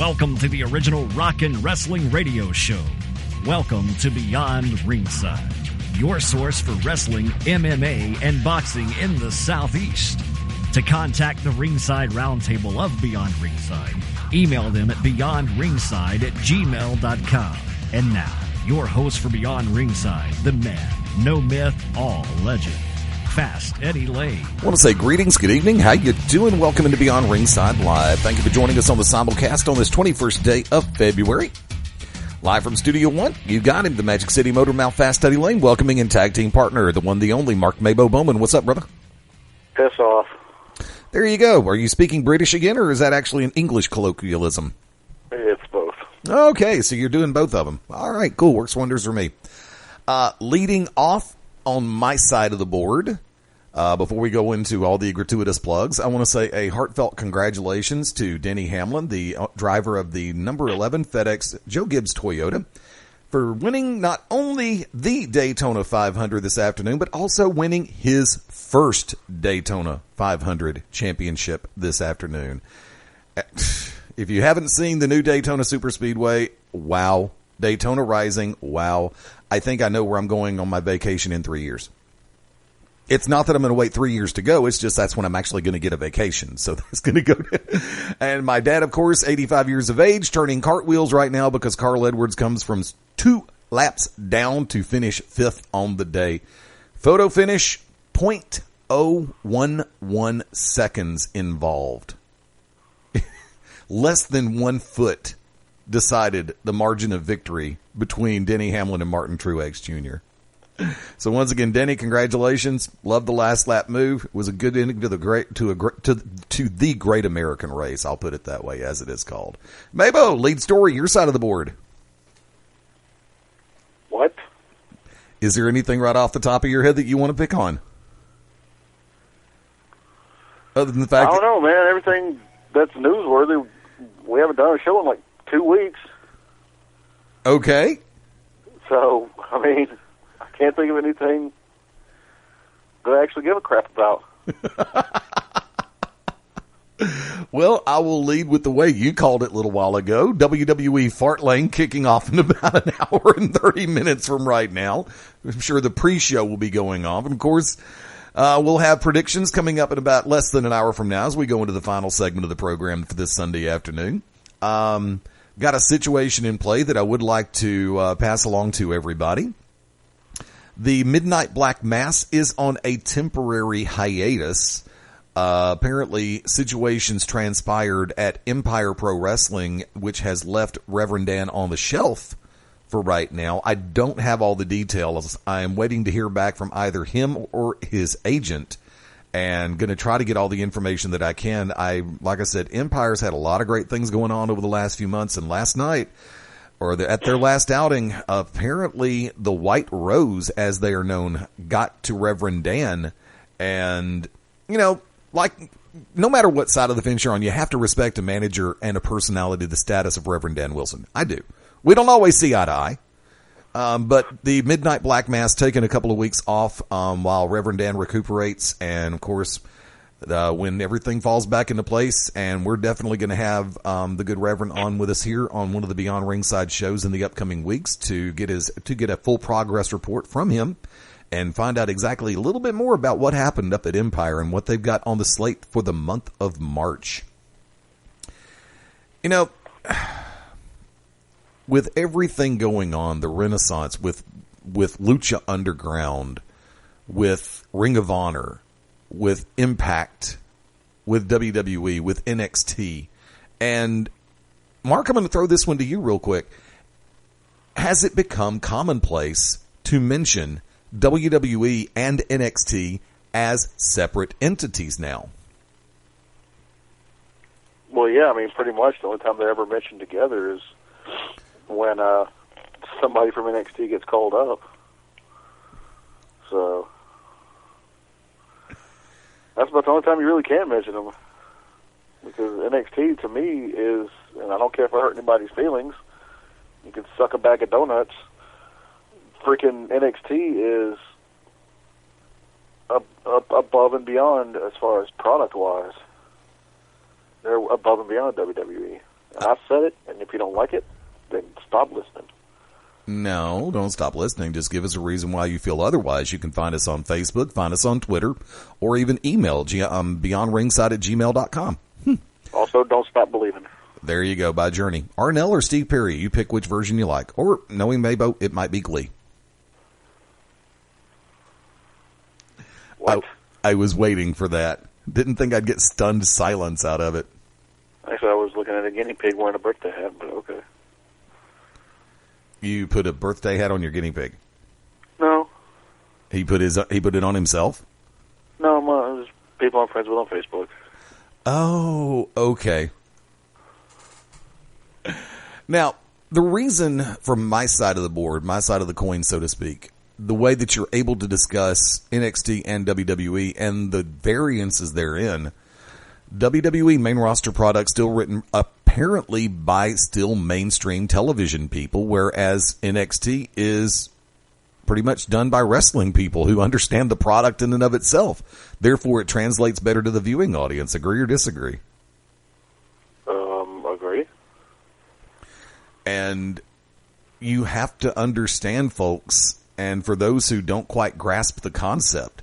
Welcome to the original Rockin' Wrestling Radio Show. Welcome to Beyond Ringside, your source for wrestling, MMA, and boxing in the Southeast. To contact the Ringside Roundtable of Beyond Ringside, email them at beyondringside@gmail.com. And now, your host for Beyond Ringside, the man, no myth, all legend, Fast Eddie Layne. I want to say greetings, good evening, how you doing? Welcome into Beyond Ringside Live. Thank you for joining us on the simulcast on this 21st day of February. Live from Studio One, you got him, the Magic City Motor Mouth, Fast Eddie Layne, welcoming and tag team partner, the one, the only, MaBo Bowman. What's up, brother? Piss off. There you go. Are you speaking British again, or is that actually an English colloquialism? It's both. Okay, so you're doing both of them. All right, cool. Works wonders for me. Leading off on my side of the board, before we go into all the gratuitous plugs, I want to say a heartfelt congratulations to Denny Hamlin, the driver of the number 11 FedEx Joe Gibbs Toyota, for winning not only the Daytona 500 this afternoon, but also winning his first Daytona 500 championship this afternoon. If you haven't seen the new Daytona Superspeedway, wow. Daytona Rising, wow. I think I know where I'm going on my vacation in 3 years. It's not that I'm going to wait 3 years to go. It's just that's when I'm actually going to get a vacation. So that's going to go. And my dad, of course, 85 years of age, turning cartwheels right now because Carl Edwards comes from 2 laps down to finish 5th on the day. Photo finish, 0.011 seconds involved. Less than 1 foot decided the margin of victory between Denny Hamlin and Martin Truex Jr. So once again, Denny, congratulations. Love the last lap move. It was a good ending to the great American race. I'll put it that way, as it is called. MaBo, lead story, your side of the board. What? Is there anything right off the top of your head that you want to pick on? Other than the fact I don't know, man. Everything that's newsworthy, we haven't done a show in like 2 weeks. Okay. So, I mean, I can't think of anything that I actually give a crap about. Well, I will lead with the way you called it a little while ago. WWE FastLane kicking off in about an hour and 30 minutes from right now. I'm sure the pre-show will be going on. And of course, we'll have predictions coming up in about less than an hour from now as we go into the final segment of the program for this Sunday afternoon. Got a situation in play that I would like to pass along to everybody. The Midnight Black Mass is on a temporary hiatus. Apparently, situations transpired at Empire Pro Wrestling, which has left Reverend Dan on the shelf for right now. I don't have all the details. I am waiting to hear back from either him or his agent, and going to try to get all the information that I can. Like I said, Empire's had a lot of great things going on over the last few months, and last night, at their last outing, apparently the White Rose, as they are known, got to Reverend Dan, and, you know, like, no matter what side of the fence you're on, you have to respect a manager and a personality the status of Reverend Dan Wilson. I do. We don't always see eye to eye. But the Midnight Black Mass taking a couple of weeks off while Reverend Dan recuperates, and of course, when everything falls back into place, and we're definitely going to have the good Reverend on with us here on one of the Beyond Ringside shows in the upcoming weeks to get a full progress report from him and find out exactly a little bit more about what happened up at Empire and what they've got on the slate for the month of March. You know, with everything going on, the Renaissance with Lucha Underground, with Ring of Honor, with Impact, with WWE, with NXT, and Mark, I'm going to throw this one to you real quick. Has it become commonplace to mention WWE and NXT as separate entities now? Well, yeah, I mean, pretty much the only time they're ever mentioned together is when somebody from NXT gets called up. So that's about the only time you really can mention them. Because NXT, to me, is, and I don't care if I hurt anybody's feelings, you can suck a bag of donuts. Freaking NXT is above and beyond as far as product-wise. They're above and beyond WWE. I've said it, and if you don't like it, then stop listening. No, don't stop listening. Just give us a reason why you feel otherwise. You can find us on Facebook, find us on Twitter, or even email beyondringside@gmail.com. Also, don't stop believing. There you go, by Journey. Arnell or Steve Perry, you pick which version you like. Or, knowing MaBo, it might be Glee. What? I was waiting for that. Didn't think I'd get stunned silence out of it. Actually, I was looking at a guinea pig wearing a birthday hat, but okay. You put a birthday hat on your guinea pig? No. He put it on himself? No, it was people I'm friends with on Facebook. Oh, okay. Now, the reason from my side of the board, my side of the coin, so to speak, the way that you're able to discuss NXT and WWE and the variances therein, WWE main roster product still written apparently by still mainstream television people, whereas NXT is pretty much done by wrestling people who understand the product in and of itself. Therefore, it translates better to the viewing audience. Agree or disagree? Agree. And you have to understand, folks, and for those who don't quite grasp the concept,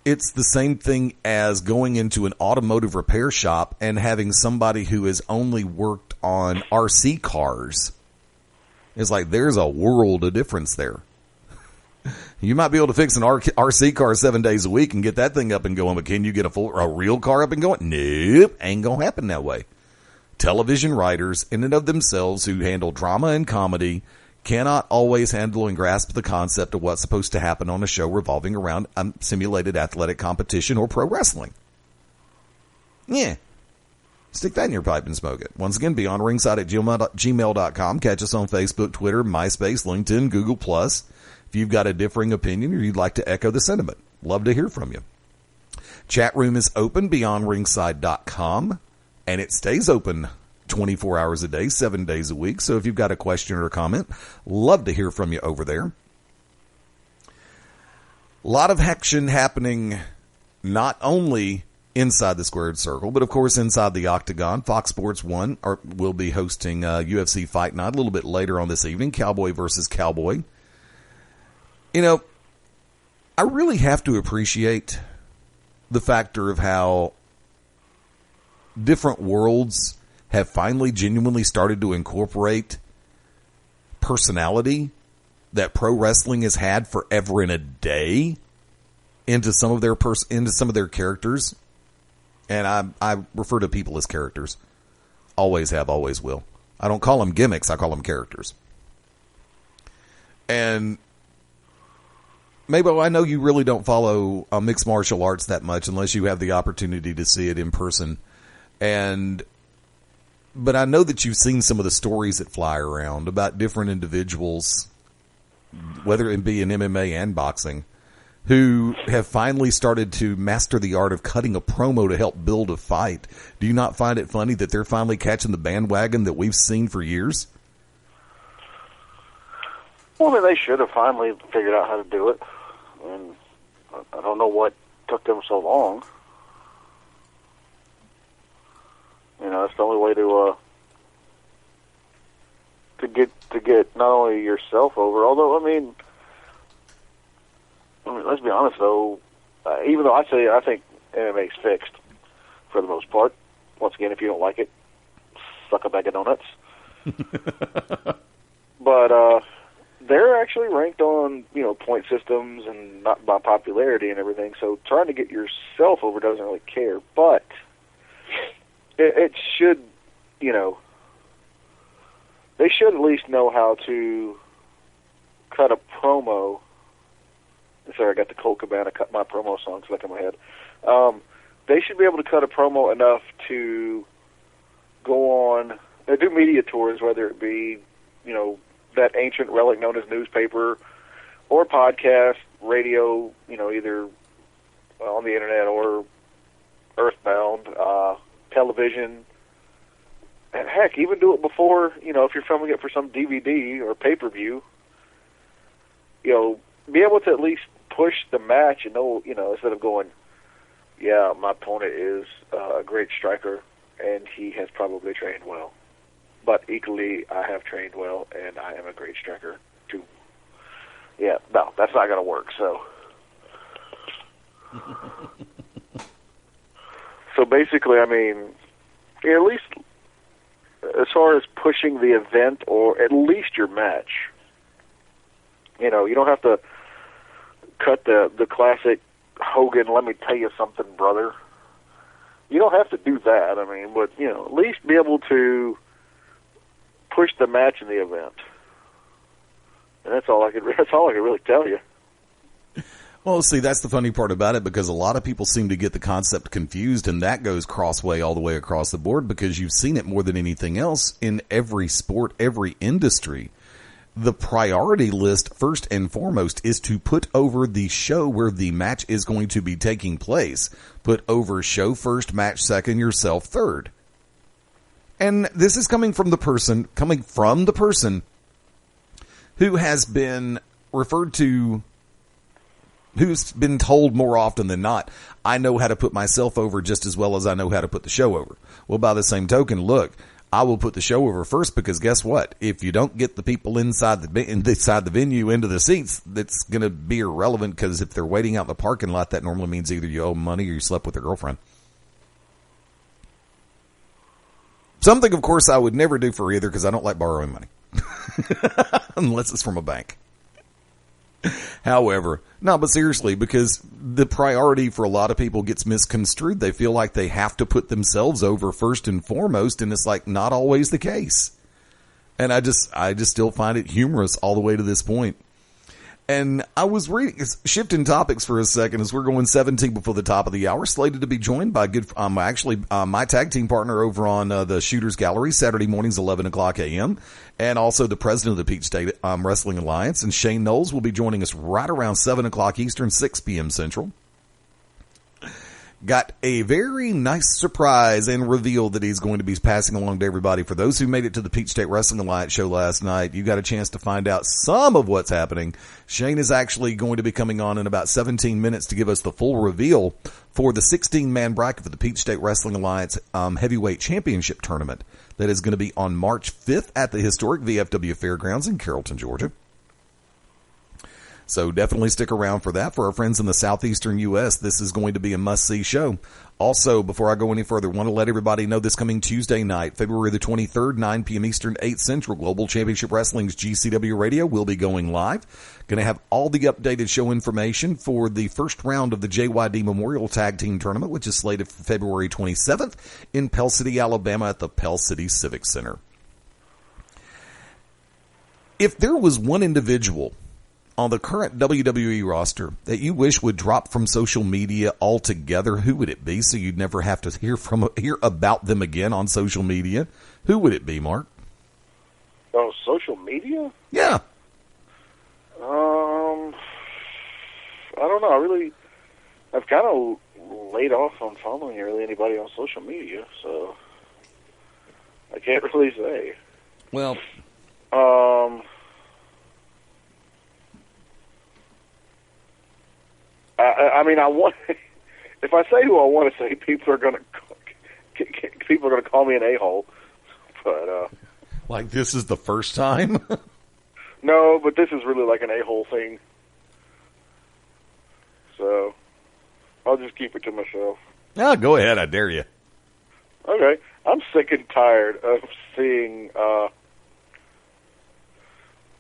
it's the same thing as going into an automotive repair shop and having somebody who has only worked on RC cars. It's like there's a world of difference there. You might be able to fix an RC car 7 days a week and get that thing up and going, but can you get a real car up and going? Nope, ain't gonna happen that way. Television writers, in and of themselves, who handle drama and comedy, cannot always handle and grasp the concept of what's supposed to happen on a show revolving around simulated athletic competition or pro wrestling. Yeah. Stick that in your pipe and smoke it. Once again, beyondringside@gmail.com. Catch us on Facebook, Twitter, MySpace, LinkedIn, Google+. If you've got a differing opinion or you'd like to echo the sentiment, love to hear from you. Chat room is open, beyondringside.com, and it stays open 24 hours a day, 7 days a week. So if you've got a question or a comment, love to hear from you over there. A lot of action happening not only inside the squared circle, but of course inside the octagon. Fox Sports 1 will be hosting UFC Fight Night a little bit later on this evening, Cowboy versus Cowboy. You know, I really have to appreciate the factor of how different worlds have finally genuinely started to incorporate personality that pro wrestling has had forever and a day into some of their characters. And I refer to people as characters. Always have, always will. I don't call them gimmicks, I call them characters. And MaBo, I know you really don't follow mixed martial arts that much unless you have the opportunity to see it in person. But I know that you've seen some of the stories that fly around about different individuals, whether it be in MMA and boxing, who have finally started to master the art of cutting a promo to help build a fight. Do you not find it funny that they're finally catching the bandwagon that we've seen for years? Well, I mean, they should have finally figured out how to do it. And I don't know what took them so long. You know, it's the only way to get not only yourself over. Although, I mean, let's be honest though. Even though I think MMA's fixed for the most part. Once again, if you don't like it, suck a bag of donuts. But they're actually ranked on point systems and not by popularity and everything. So trying to get yourself over doesn't really care, but it should, they should at least know how to cut a promo. Sorry, I got the Colt Cabana cut my promo song stuck in my head. They should be able to cut a promo enough to go on, do media tours, whether it be, that ancient relic known as newspaper or podcast, radio, either on the internet or earthbound, television, and heck, even do it before, if you're filming it for some DVD or pay-per-view, be able to at least push the match and know, instead of going, yeah, my opponent is a great striker and he has probably trained well. but equally, I have trained well, and I am a great striker, too. Yeah, no, that's not going to work, so. So basically, I mean, at least as far as pushing the event, or at least your match, you know, you don't have to cut the classic Hogan, let me tell you something, brother. You don't have to do that, I mean, but, you know, at least be able to push the match in the event. And that's all I could really tell you. Well, see, that's the funny part about it, because a lot of people seem to get the concept confused, and that goes crossway all the way across the board, because you've seen it more than anything else in every sport, every industry. The priority list, first and foremost, is to put over the show where the match is going to be taking place. Put over show first, match second, yourself third. And this is coming from the person who has been referred to, who's been told more often than not, I know how to put myself over just as well as I know how to put the show over. Well, by the same token, look, I will put the show over first, because guess what? If you don't get the people inside the venue into the seats, that's going to be irrelevant, because if they're waiting out in the parking lot, that normally means either you owe them money or you slept with their girlfriend. Something, of course, I would never do for either, because I don't like borrowing money. Unless it's from a bank. However, no, but seriously, because the priority for a lot of people gets misconstrued. They feel like they have to put themselves over first and foremost, and it's like not always the case. And I just still find it humorous all the way to this point. And I was shifting topics for a second as we're going 17 before the top of the hour, slated to be joined by my tag team partner over on the Shooters Gallery, Saturday mornings, 11 o'clock a.m., and also the president of the Peachstate Wrestling Alliance, and Shane Noles will be joining us right around 7 o'clock Eastern, 6 p.m. Central. Got a very nice surprise and reveal that he's going to be passing along to everybody. For those who made it to the Peachstate Wrestling Alliance show last night, you got a chance to find out some of what's happening. Shane is actually going to be coming on in about 17 minutes to give us the full reveal for the 16-man bracket for the Peachstate Wrestling Alliance Heavyweight Championship Tournament that is going to be on March 5th at the historic VFW Fairgrounds in Carrollton, Georgia. So definitely stick around for that. For our friends in the southeastern U.S., this is going to be a must-see show. Also, before I go any further, want to let everybody know this coming Tuesday night, February the 23rd, 9 p.m. Eastern, 8 Central, Global Championship Wrestling's GCW Radio will be going live. Going to have all the updated show information for the first round of the JYD Memorial Tag Team Tournament, which is slated for February 27th in Pell City, Alabama at the Pell City Civic Center. If there was one individual on the current WWE roster that you wish would drop from social media altogether, who would it be, so you'd never have to hear about them again on social media? Who would it be, Mark? Oh, social media? Yeah. I don't know. I've kind of laid off on following really anybody on social media, so I can't really say. Well, I mean, I want. If I say who I want to say, people are going to call me an a-hole. But like this is the first time. No, but this is really like an a-hole thing. So I'll just keep it to myself. Ah, go ahead. I dare you. Okay, I'm sick and tired of seeing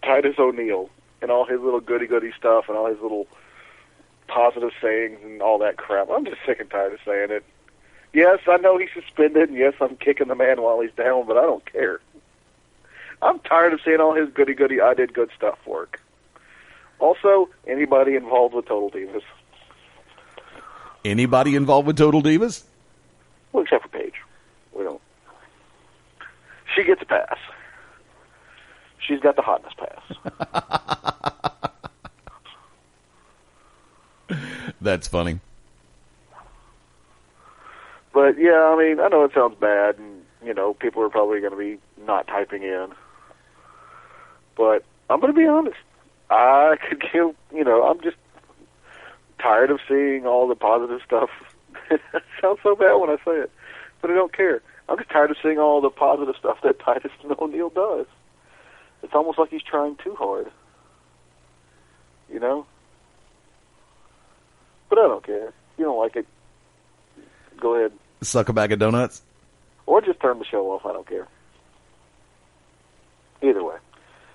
Titus O'Neil and all his little goody-goody stuff and all his little positive sayings and all that crap. I'm just sick and tired of saying it. Yes, I know he's suspended, and yes, I'm kicking the man while he's down, but I don't care. I'm tired of seeing all his goody-goody, I did good stuff work. Also, anybody involved with Total Divas. Anybody involved with Total Divas? Well, except for Paige. We don't. She gets a pass. She's got the hotness pass. That's funny. But, yeah, I mean, I know it sounds bad, and, you know, people are probably going to be not typing in. But I'm going to be honest. I could give, you know, I'm just tired of seeing all the positive stuff. It sounds so bad when I say it, but I don't care. I'm just tired of seeing all the positive stuff that Titus O'Neil does. It's almost like he's trying too hard. You know? But I don't care. If you don't like it, go ahead. Suck a bag of donuts? Or just turn the show off. I don't care. Either way.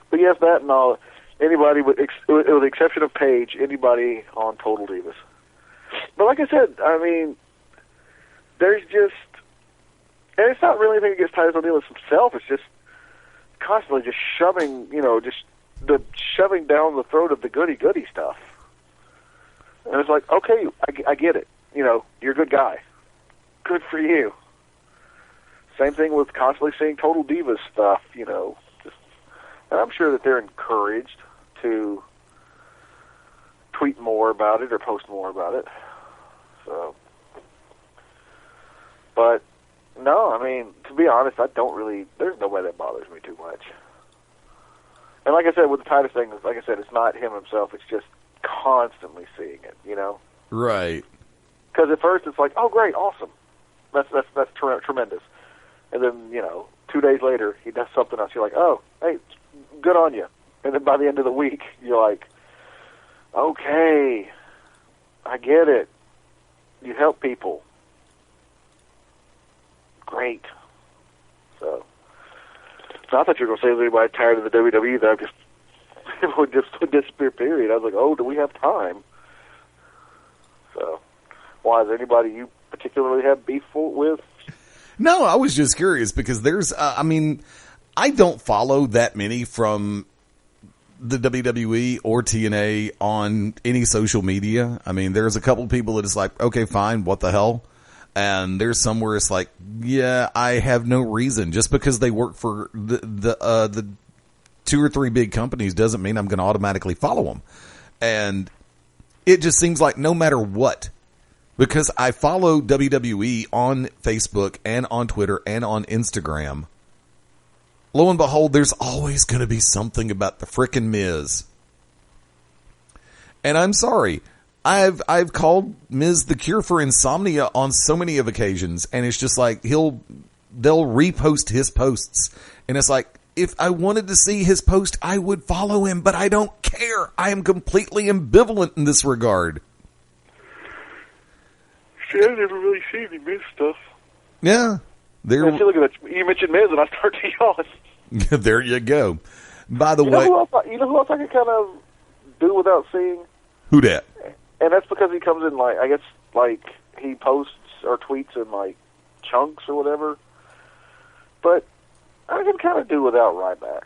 But yes, that and all. Anybody, with the exception of Paige, anybody on Total Divas. But like I said, I mean, there's just, and it's not really anything against Titus O'Neil himself. It's just constantly just shoving, just the shoving down the throat of the goody-goody stuff. And it's like, okay, I get it. You're a good guy. Good for you. Same thing with constantly seeing Total Divas stuff, and I'm sure that they're encouraged to tweet more about it or post more about it. So, but no, I mean, to be honest, there's no way that bothers me too much. And like I said, with the Titus thing, like I said, it's not him himself, it's just constantly seeing it, Right. Because at first it's like, oh great, awesome. That's tremendous. And then, 2 days later, he does something else. You're like, oh, hey, good on you. And then by the end of the week, you're like, okay, I get it. You help people. Great. So I thought you were going to say, is anybody tired of the WWE? That it would just disappear, period. I was like, oh, do we have time? So, why, is there anybody you particularly have beef with? No, I was just curious because there's, I don't follow that many from the WWE or TNA on any social media. I mean, there's a couple people that is like, okay, fine, what the hell? And there's some where it's like, yeah, I have no reason. Just because they work for the 2 or 3 big companies doesn't mean I'm going to automatically follow them. And it just seems like no matter what, because I follow WWE on Facebook and on Twitter and on Instagram, lo and behold, there's always going to be something about the frickin' Miz. And I'm sorry, I've called Miz the cure for insomnia on so many of occasions, and it's just like they'll repost his posts, and it's like, if I wanted to see his post, I would follow him, but I don't care. I am completely ambivalent in this regard. See, I've never really seen any Miz stuff. Yeah. I feel like you mentioned Miz, and I start to yawn. There you go. By the way, who else I can kind of do without seeing? Who dat? And that's because he comes in I guess he posts or tweets in chunks or whatever. But I can kind of do without Ryback.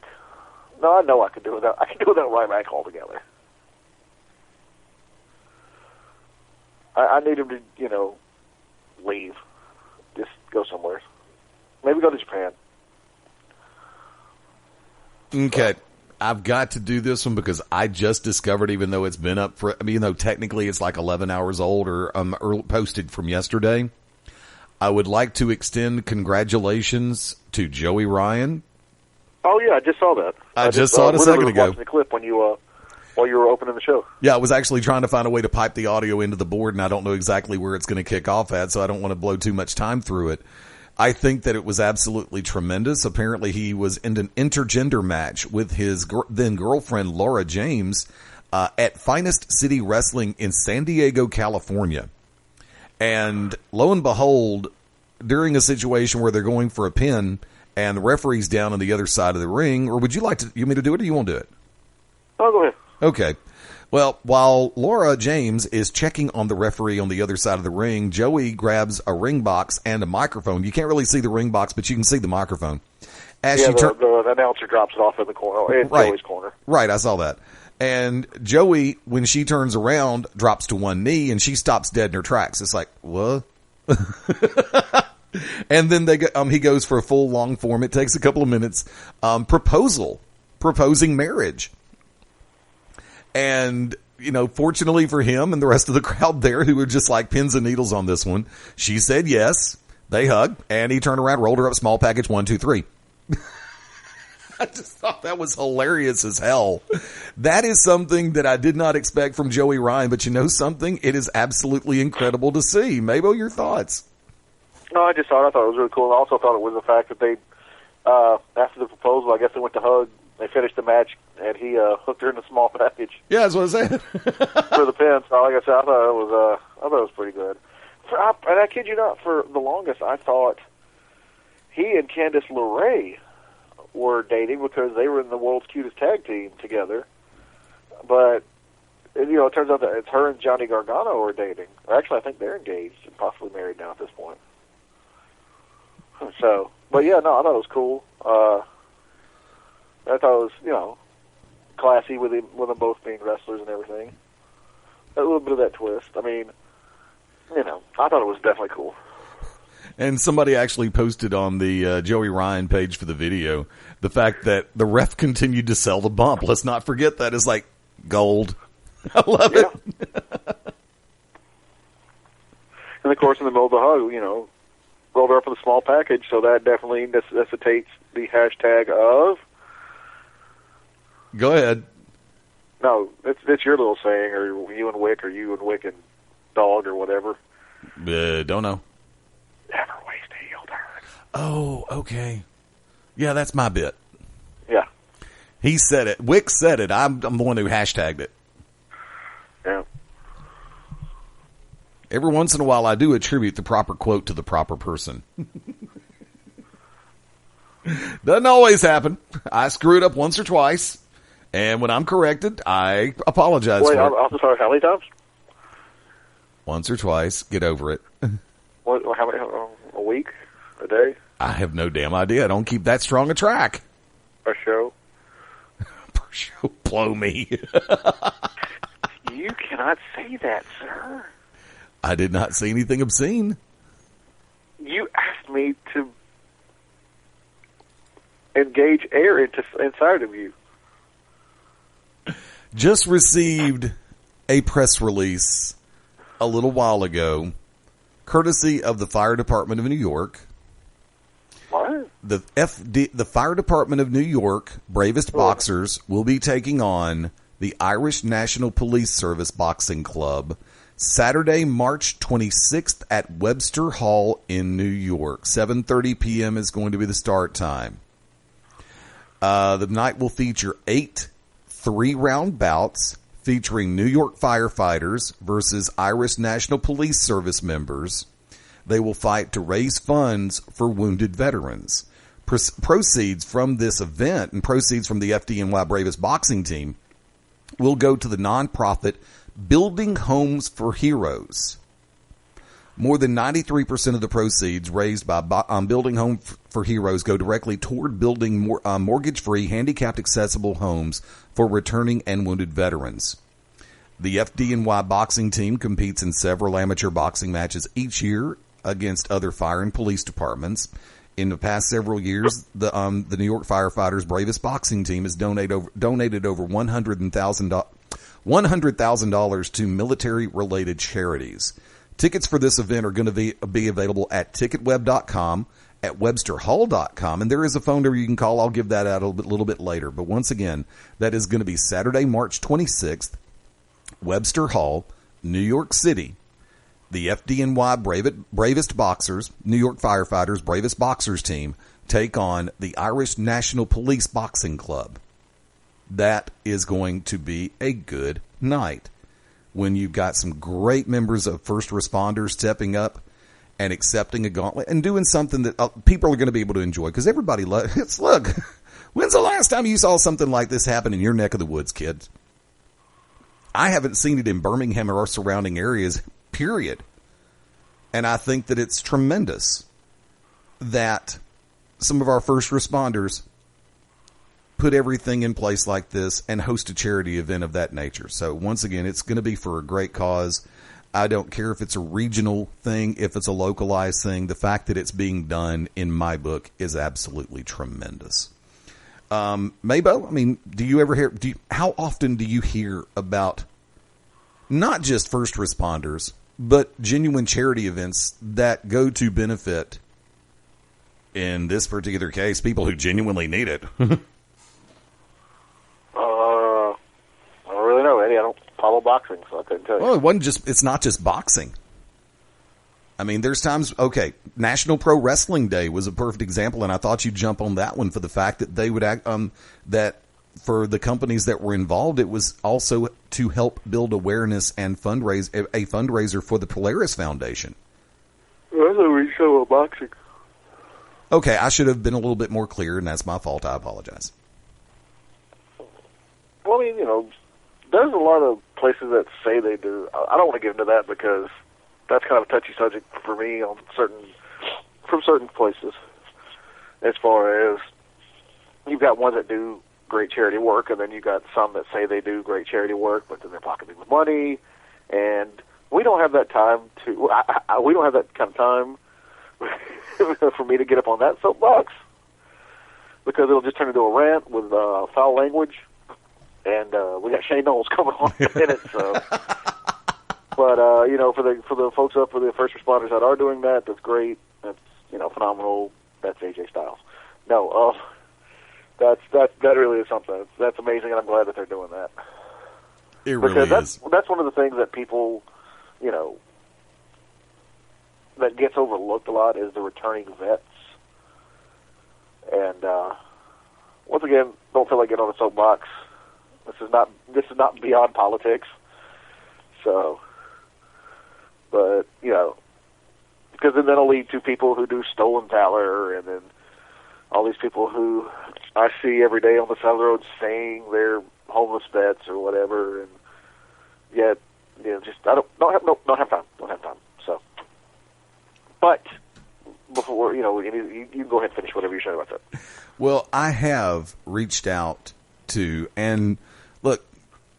No, I know I can do without Ryback altogether. I need him to, leave. Just go somewhere. Maybe go to Japan. Okay. I've got to do this one because I just discovered, even though it's been up for, technically it's like 11 hours old or posted from yesterday. I would like to extend congratulations to Joey Ryan. Oh yeah, I just saw that. I just saw it a second ago. Watching the clip when you while you were opening the show. Yeah, I was actually trying to find a way to pipe the audio into the board, and I don't know exactly where it's going to kick off at, so I don't want to blow too much time through it. I think that it was absolutely tremendous. Apparently, he was in an intergender match with his then girlfriend, Laura James, at Finest City Wrestling in San Diego, California. And lo and behold, during a situation where they're going for a pin and the referee's down on the other side of the ring, or would you like me to do it, or you won't do it? Oh, go ahead. Okay. Well, while Laura James is checking on the referee on the other side of the ring, Joey grabs a ring box and a microphone. You can't really see the ring box, but you can see the microphone. The announcer drops it off in the corner, in Joey's corner. Right, I saw that. And Joey, when she turns around, drops to one knee, and she stops dead in her tracks. It's like, what? And then he goes for a full long form. It takes a couple of minutes. Proposing marriage. And, fortunately for him and the rest of the crowd there who were just like pins and needles on this one, she said yes. They hugged, and he turned around, rolled her up, small package, 1, 2, 3. I just thought that was hilarious as hell. That is something that I did not expect from Joey Ryan, but you know something? It is absolutely incredible to see. MaBo, your thoughts? No, I just thought it was really cool. I also thought it was the fact that they, after the proposal, I guess they went to hug. They finished the match, and he hooked her in a small package. Yeah, that's what I said. For the pin. So, like I said, I thought it was pretty good. And I kid you not, for the longest, I thought he and Candice LeRae were dating because they were in the world's cutest tag team together. But, you know, it turns out that it's her and Johnny Gargano who are dating. Or actually, I think they're engaged and possibly married now at this point. So, but yeah, no, I thought it was cool. I thought it was, you know, classy with them both being wrestlers and everything. A little bit of that twist. I mean, you know, I thought it was definitely cool. And somebody actually posted on the Joey Ryan page for the video the fact that the ref continued to sell the bump. Let's not forget that. It's like gold. I love it. And, of course, in the middle of the hug, you know, rolled her up with a small package, so that definitely necessitates the hashtag of... Go ahead. No, it's your little saying, or you and Wick, or you and Wick and Dog, or whatever. Don't know. Never waste a heel turn. Oh, okay. Yeah, that's my bit. Yeah. He said it. Wick said it. I'm the one who hashtagged it. Yeah. Every once in a while, I do attribute the proper quote to the proper person. Doesn't always happen. I screw it up once or twice. And when I'm corrected, I apologize for it. I'm sorry, how many times? Once or twice. Get over it. What? How many? A week? A day? I have no damn idea. I don't keep that strong a track. Per show? Per show. Blow me. You cannot say that, sir. I did not say anything obscene. You asked me to engage air inside of you. Just received a press release a little while ago, courtesy of the Fire Department of New York. What? The Fire Department of New York Bravest Boxers will be taking on the Irish National Police Service Boxing Club Saturday, March 26th at Webster Hall in New York. 7:30 p.m. is going to be the start time. The night will feature 8 3-round bouts featuring New York firefighters versus Irish National Police Service members. They will fight to raise funds for wounded veterans. Proceeds from this event and proceeds from the FDNY Bravest Boxing Team will go to the nonprofit Building Homes for Heroes. More than 93% of the proceeds raised by Building Home for Heroes go directly toward building mortgage-free, handicapped-accessible homes for returning and wounded veterans. The FDNY boxing team competes in several amateur boxing matches each year against other fire and police departments. In the past several years, the New York Firefighters Bravest Boxing Team has donated over $100,000 to military-related charities. Tickets for this event are going to be available at ticketweb.com, at websterhall.com, and there is a phone number you can call. I'll give that out a little bit later. But once again, that is going to be Saturday, March 26th, Webster Hall, New York City. The FDNY Bravest Boxers, New York Firefighters Bravest Boxers team take on the Irish National Police Boxing Club. That is going to be a good night when you've got some great members of first responders stepping up and accepting a gauntlet and doing something that people are going to be able to enjoy, because everybody loves. Look, when's the last time you saw something like this happen in your neck of the woods, kids? I haven't seen it in Birmingham or our surrounding areas, period. And I think that it's tremendous that some of our first responders put everything in place like this and host a charity event of that nature. So once again, it's going to be for a great cause. I don't care if it's a regional thing, if it's a localized thing. The fact that it's being done, in my book, is absolutely tremendous. MaBo, I mean, how often do you hear about not just first responders, but genuine charity events that go to benefit, in this particular case, people who genuinely need it? I don't really know, Eddie. I don't follow boxing, so I couldn't tell you. Well, it's not just boxing. I mean, there's times, okay, National Pro Wrestling Day was a perfect example, and I thought you'd jump on that one for the fact that they would act, that for the companies that were involved, it was also to help build awareness and a fundraiser for the Polaris Foundation. That's a reshow of boxing. Okay, I should have been a little bit more clear, and that's my fault. I apologize. Well, I mean, there's a lot of places that say they do. I don't want to get into that because that's kind of a touchy subject for me from certain places. As far as you've got ones that do great charity work, and then you've got some that say they do great charity work, but then they're pocketing the money, and we don't have that time we don't have that kind of time for me to get up on that soapbox, because it'll just turn into a rant with foul language, and we got Shane Noles coming on in a minute, so. But for the folks up for the first responders that are doing that, that's great. That's phenomenal. That's AJ Styles. No, that really is something. That's amazing, and I'm glad that they're doing that. It really is. That's one of the things that people, that gets overlooked a lot is the returning vets. And once again, don't feel like getting on a soapbox. This is not beyond politics. So. But, because then that'll lead to people who do stolen valor, and then all these people who I see every day on the side of the road saying they're homeless vets or whatever, and yet, just don't have time. So, but before you can go ahead and finish whatever you're saying about that. Well, I have reached out to, and look,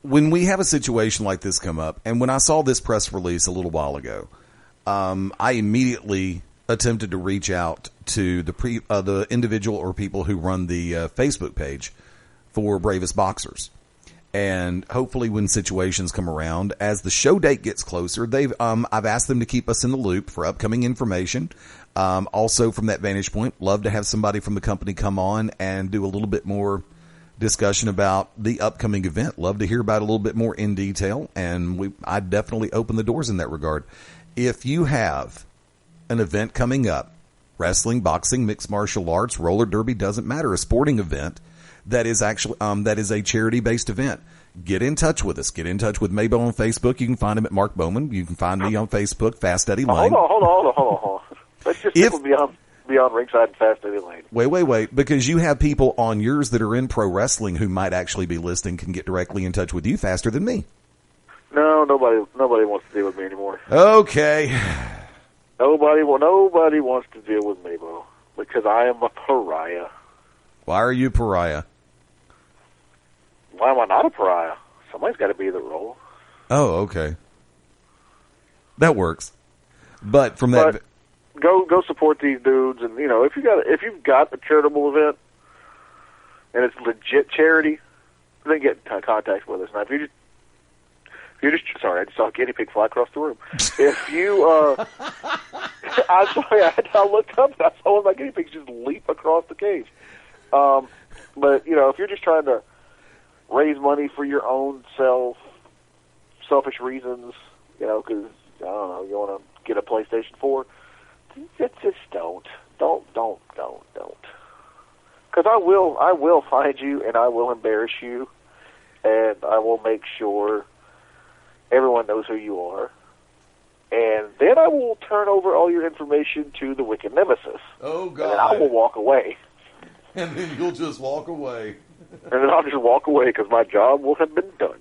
when we have a situation like this come up, and when I saw this press release a little while ago, I immediately attempted to reach out to the individual or people who run the Facebook page for Bravest Boxers. And hopefully when situations come around, as the show date gets closer, I've asked them to keep us in the loop for upcoming information. Also from that vantage point, love to have somebody from the company come on and do a little bit more discussion about the upcoming event. Love to hear about it a little bit more in detail, and I definitely open the doors in that regard. If you have an event coming up, wrestling, boxing, mixed martial arts, roller derby, doesn't matter, a sporting event that is actually that is a charity-based event, get in touch with us. Get in touch with MaBo on Facebook. You can find him at Mark Bowman. You can find me on Facebook, Fast Eddie Layne. Hold on. Let's just stick with Beyond Ringside and Fast Eddie Layne. Wait, because you have people on yours that are in pro wrestling who might actually be listening, can get directly in touch with you faster than me. No, nobody wants to deal with me anymore. Okay. Nobody wants to deal with me, Bo, because I am a pariah. Why are you a pariah? Why am I not a pariah? Somebody's got to be the role. Oh, okay. That works. But from that... Go support these dudes, and if you've got a charitable event and it's legit charity, then get in contact with us. Now, if you're just sorry, I just saw a guinea pig fly across the room. If you, I'm sorry, I looked up and I saw one of my guinea pigs just leap across the cage. But if you're just trying to raise money for your own selfish reasons, because I don't know, you want to get a PlayStation 4. Just don't. Because I will find you and I will embarrass you, and I will make sure everyone knows who you are, and then I will turn over all your information to the Wicked Nemesis. Oh God! And then I will walk away. And then you'll just walk away. And then I'll just walk away because my job will have been done.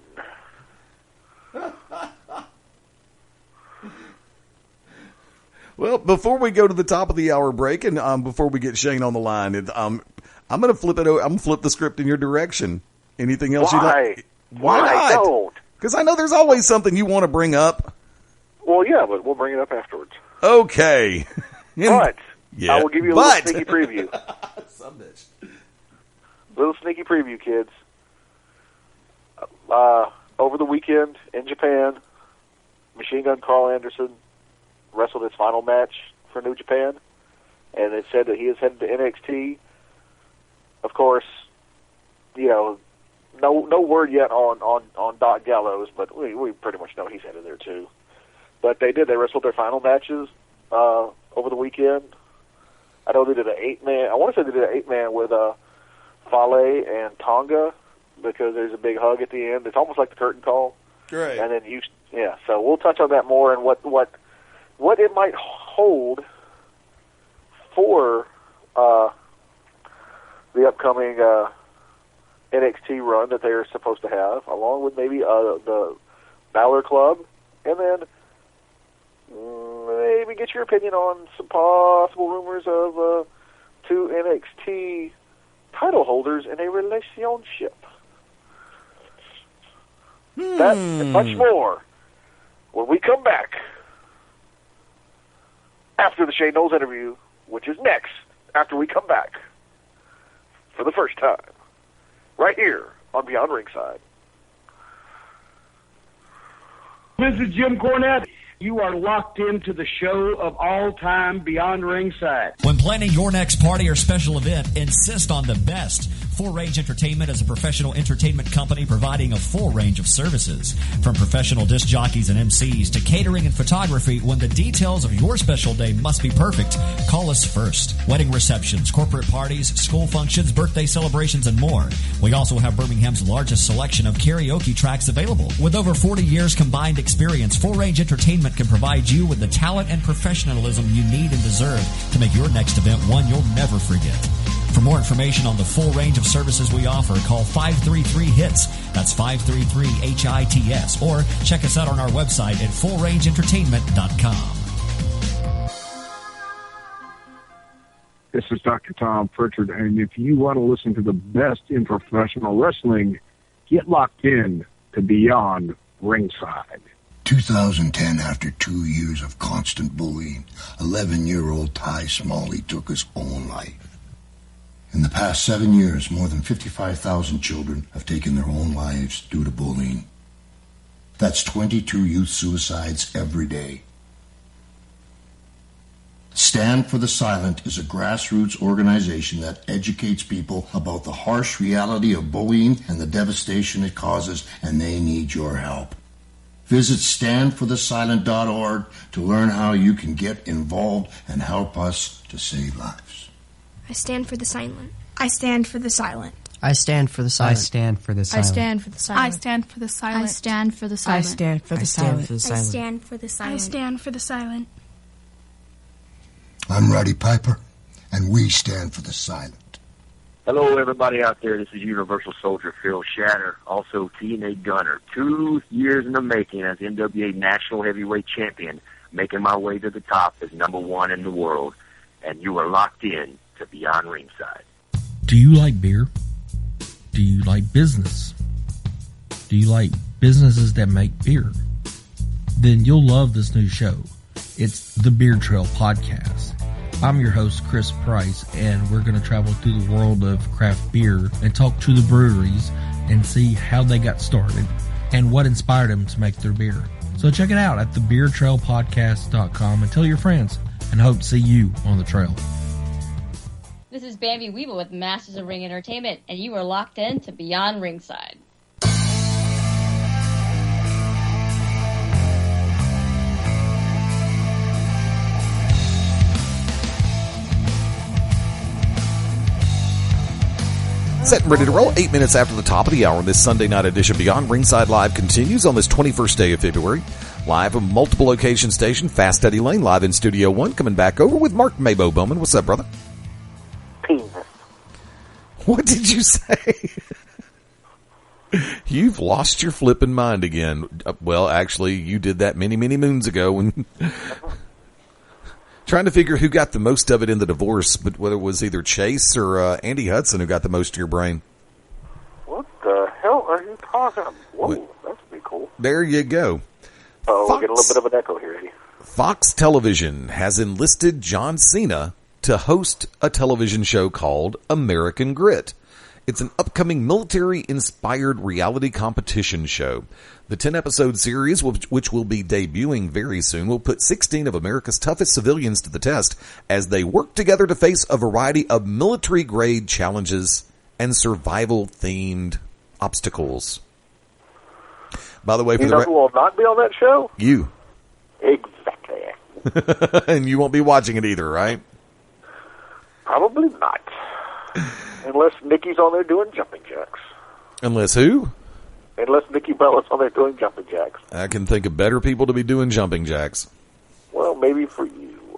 Well, before we go to the top of the hour break, and before we get Shane on the line, I'm going to flip it. I'm going to flip the script in your direction. Anything else you'd like? Why not? Don't? Because I know there's always something you want to bring up. Well, yeah, but we'll bring it up afterwards. Okay. But I will give you a little sneaky preview. Some bitch. Little sneaky preview, kids. Over the weekend in Japan, Machine Gun Carl Anderson wrestled his final match for New Japan, and it said that he is headed to NXT. Of course, no word yet on Doc Gallows, but we pretty much know he's headed there too. But they wrestled their final matches, over the weekend. I know they did an 8-man. I want to say they did an 8-man with Fale and Tonga because there's a big hug at the end. It's almost like the curtain call. Great. And then so we'll touch on that more and what it might hold for the upcoming NXT run that they are supposed to have, along with maybe the Balor Club, and then maybe get your opinion on some possible rumors of 2 NXT title holders in a relationship. That and much more when we come back after the Shane Knowles interview, which is next after we come back for the first time right here on Beyond Ringside. This is Jim Cornette. You are locked into the show of all time Beyond Ringside. When planning your next party or special event, insist on the best. Full Range Entertainment is a professional entertainment company providing a full range of services. From professional disc jockeys and MCs to catering and photography, when the details of your special day must be perfect, call us first. Wedding receptions, corporate parties, school functions, birthday celebrations, and more. We also have Birmingham's largest selection of karaoke tracks available. With over 40 years combined experience, Full Range Entertainment can provide you with the talent and professionalism you need and deserve to make your next event one you'll never forget. For more information on the full range of services we offer, call 533-HITS. That's 533-HITS. Or check us out on our website at fullrangeentertainment.com. This is Dr. Tom Pritchard, and if you want to listen to the best in professional wrestling, get locked in to Beyond Ringside. 2010, after 2 years of constant bullying, 11-year-old Ty Smalley took his own life. In the past 7 years, more than 55,000 children have taken their own lives due to bullying. That's 22 youth suicides every day. Stand for the Silent is a grassroots organization that educates people about the harsh reality of bullying and the devastation it causes, and they need your help. Visit standforthesilent.org to learn how you can get involved and help us to save lives. I stand for the silent. I stand for the silent. I stand for the silent. I stand for the silent. I stand for the silent. I stand for the silent. I stand for the silent. I stand for the silent. I stand for the silent. I stand for the silent. I'm Roddy Piper, and we stand for the silent. Hello, everybody out there. This is Universal Soldier Phil Shatter, also TNA Gunner. 2 years in the making as NWA National Heavyweight Champion, making my way to the top as #1 in the world. And you are locked in to Beyond Ringside. Do you like beer? Do you like business? Do you like businesses that make beer? Then you'll love this new show. It's the Beer Trail Podcast. I'm your host, Chris Price, and we're going to travel through the world of craft beer and talk to the breweries and see how they got started and what inspired them to make their beer. So check it out at thebeertrailpodcast.com and tell your friends, and hope to see you on the trail. This is Bambi Weaver with Masters of Ring Entertainment, and you are locked in to Beyond Ringside. Set and ready to roll. 8 minutes after the top of the hour. This Sunday night edition Beyond Ringside Live continues on this 21st day of February. Live from multiple location station, Fast Eddie Layne, live in Studio 1. Coming back over with Mark MaBo Bowman. What's up, brother? Penis. What did you say? You've lost your flipping mind again. Well, actually, you did that many, many moons ago when... Trying to figure who got the most of it in the divorce, but whether it was either Chase or Andy Hudson who got the most of your brain. What the hell are you talking about? Whoa, that's pretty cool. There you go. Oh, we'll get a little bit of an echo here, Eddie. Fox Television has enlisted John Cena to host a television show called American Grit. It's an upcoming military-inspired reality competition show. The 10-episode series, which will be debuting very soon, will put 16 of America's toughest civilians to the test as they work together to face a variety of military-grade challenges and survival-themed obstacles. By the way, you know who will not be on that show? You. Exactly. And you won't be watching it either, right? Probably not. Unless Nikki's on there doing jumping jacks. Unless who? Unless Nikki Bella's on there doing jumping jacks. I can think of better people to be doing jumping jacks. Well, maybe for you.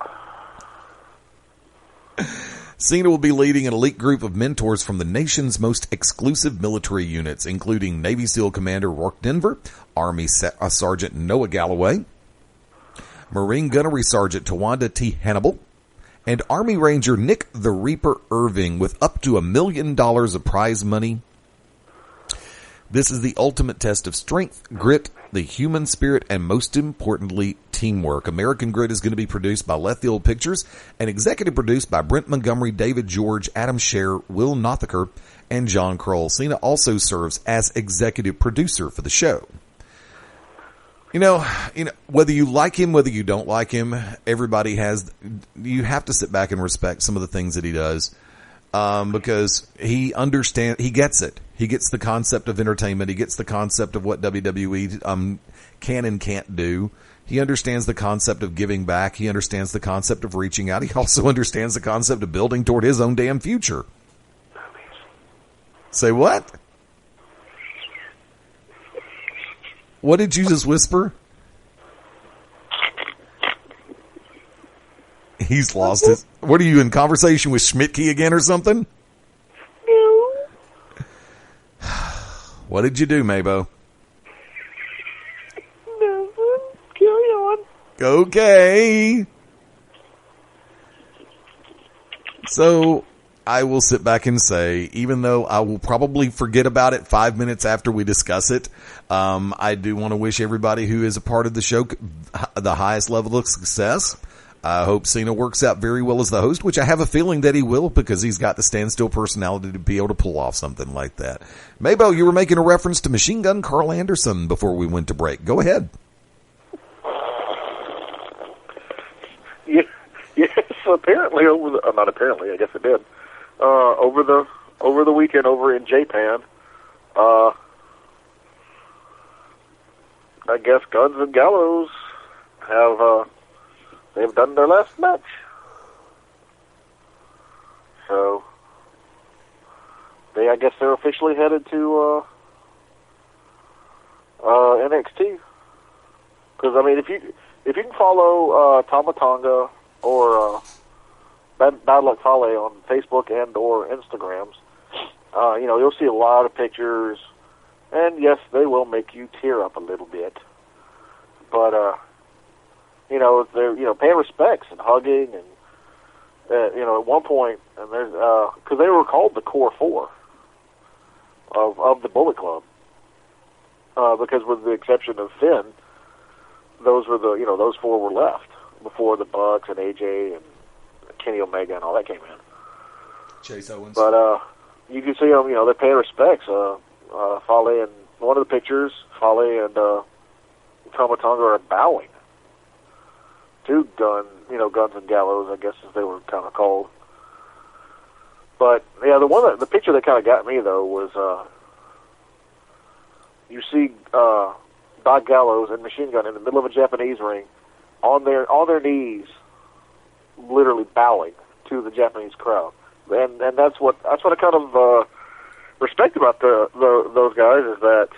Cena will be leading an elite group of mentors from the nation's most exclusive military units, including Navy SEAL Commander Rourke Denver, Army Sergeant Noah Galloway, Marine Gunnery Sergeant Tawanda T. Hannibal, and Army Ranger Nick the Reaper Irving with up to $1 million of prize money. This is the ultimate test of strength, grit, the human spirit, and most importantly, teamwork. American Grit is going to be produced by Left Field Pictures and executive produced by Brent Montgomery, David George, Adam Scher, Will Nothaker, and John Kroll. Cena also serves as executive producer for the show. You know, whether you like him, whether you don't like him, you have to sit back and respect some of the things that he does, because he gets it. He gets the concept of entertainment. He gets the concept of what WWE, can and can't do. He understands the concept of giving back. He understands the concept of reaching out. He also understands the concept of building toward his own damn future. Say what? What did you just whisper? He's lost his... What are you, in conversation with Schmidtke again or something? No. What did you do, MaBo? Nothing. Carry on. Okay. So... I will sit back and say, even though I will probably forget about it 5 minutes after we discuss it, I do want to wish everybody who is a part of the show the highest level of success. I hope Cena works out very well as the host, which I have a feeling that he will, because he's got the standstill personality to be able to pull off something like that. MaBo, you were making a reference to Machine Gun Carl Anderson before we went to break. Go ahead. Yes, apparently not apparently, I guess it did. Over the weekend over in Japan, I guess Guns and Gallows they've done their last match. So I guess they're officially headed to NXT. Because I mean, if you can follow Tama Tonga or Bad Luck Fale on Facebook and or Instagrams, you'll see a lot of pictures, and yes, they will make you tear up a little bit. But they're paying respects and hugging, and at one point, and there's because they were called the Core Four of the Bullet Club, because with the exception of Finn, those were those four were left before the Bucks and AJ and Kenny Omega and all that came in. Chase Owens. But you can see them, they're paying respects. Fale and one of the pictures, Fale and Tama Tonga are bowing to Guns and Gallows, I guess, as they were kind of called. But yeah, the picture that kind of got me though was you see Doc Gallows and Machine Gun in the middle of a Japanese ring, on their knees, literally bowing to the Japanese crowd, and that's what I kind of respect about those guys, is that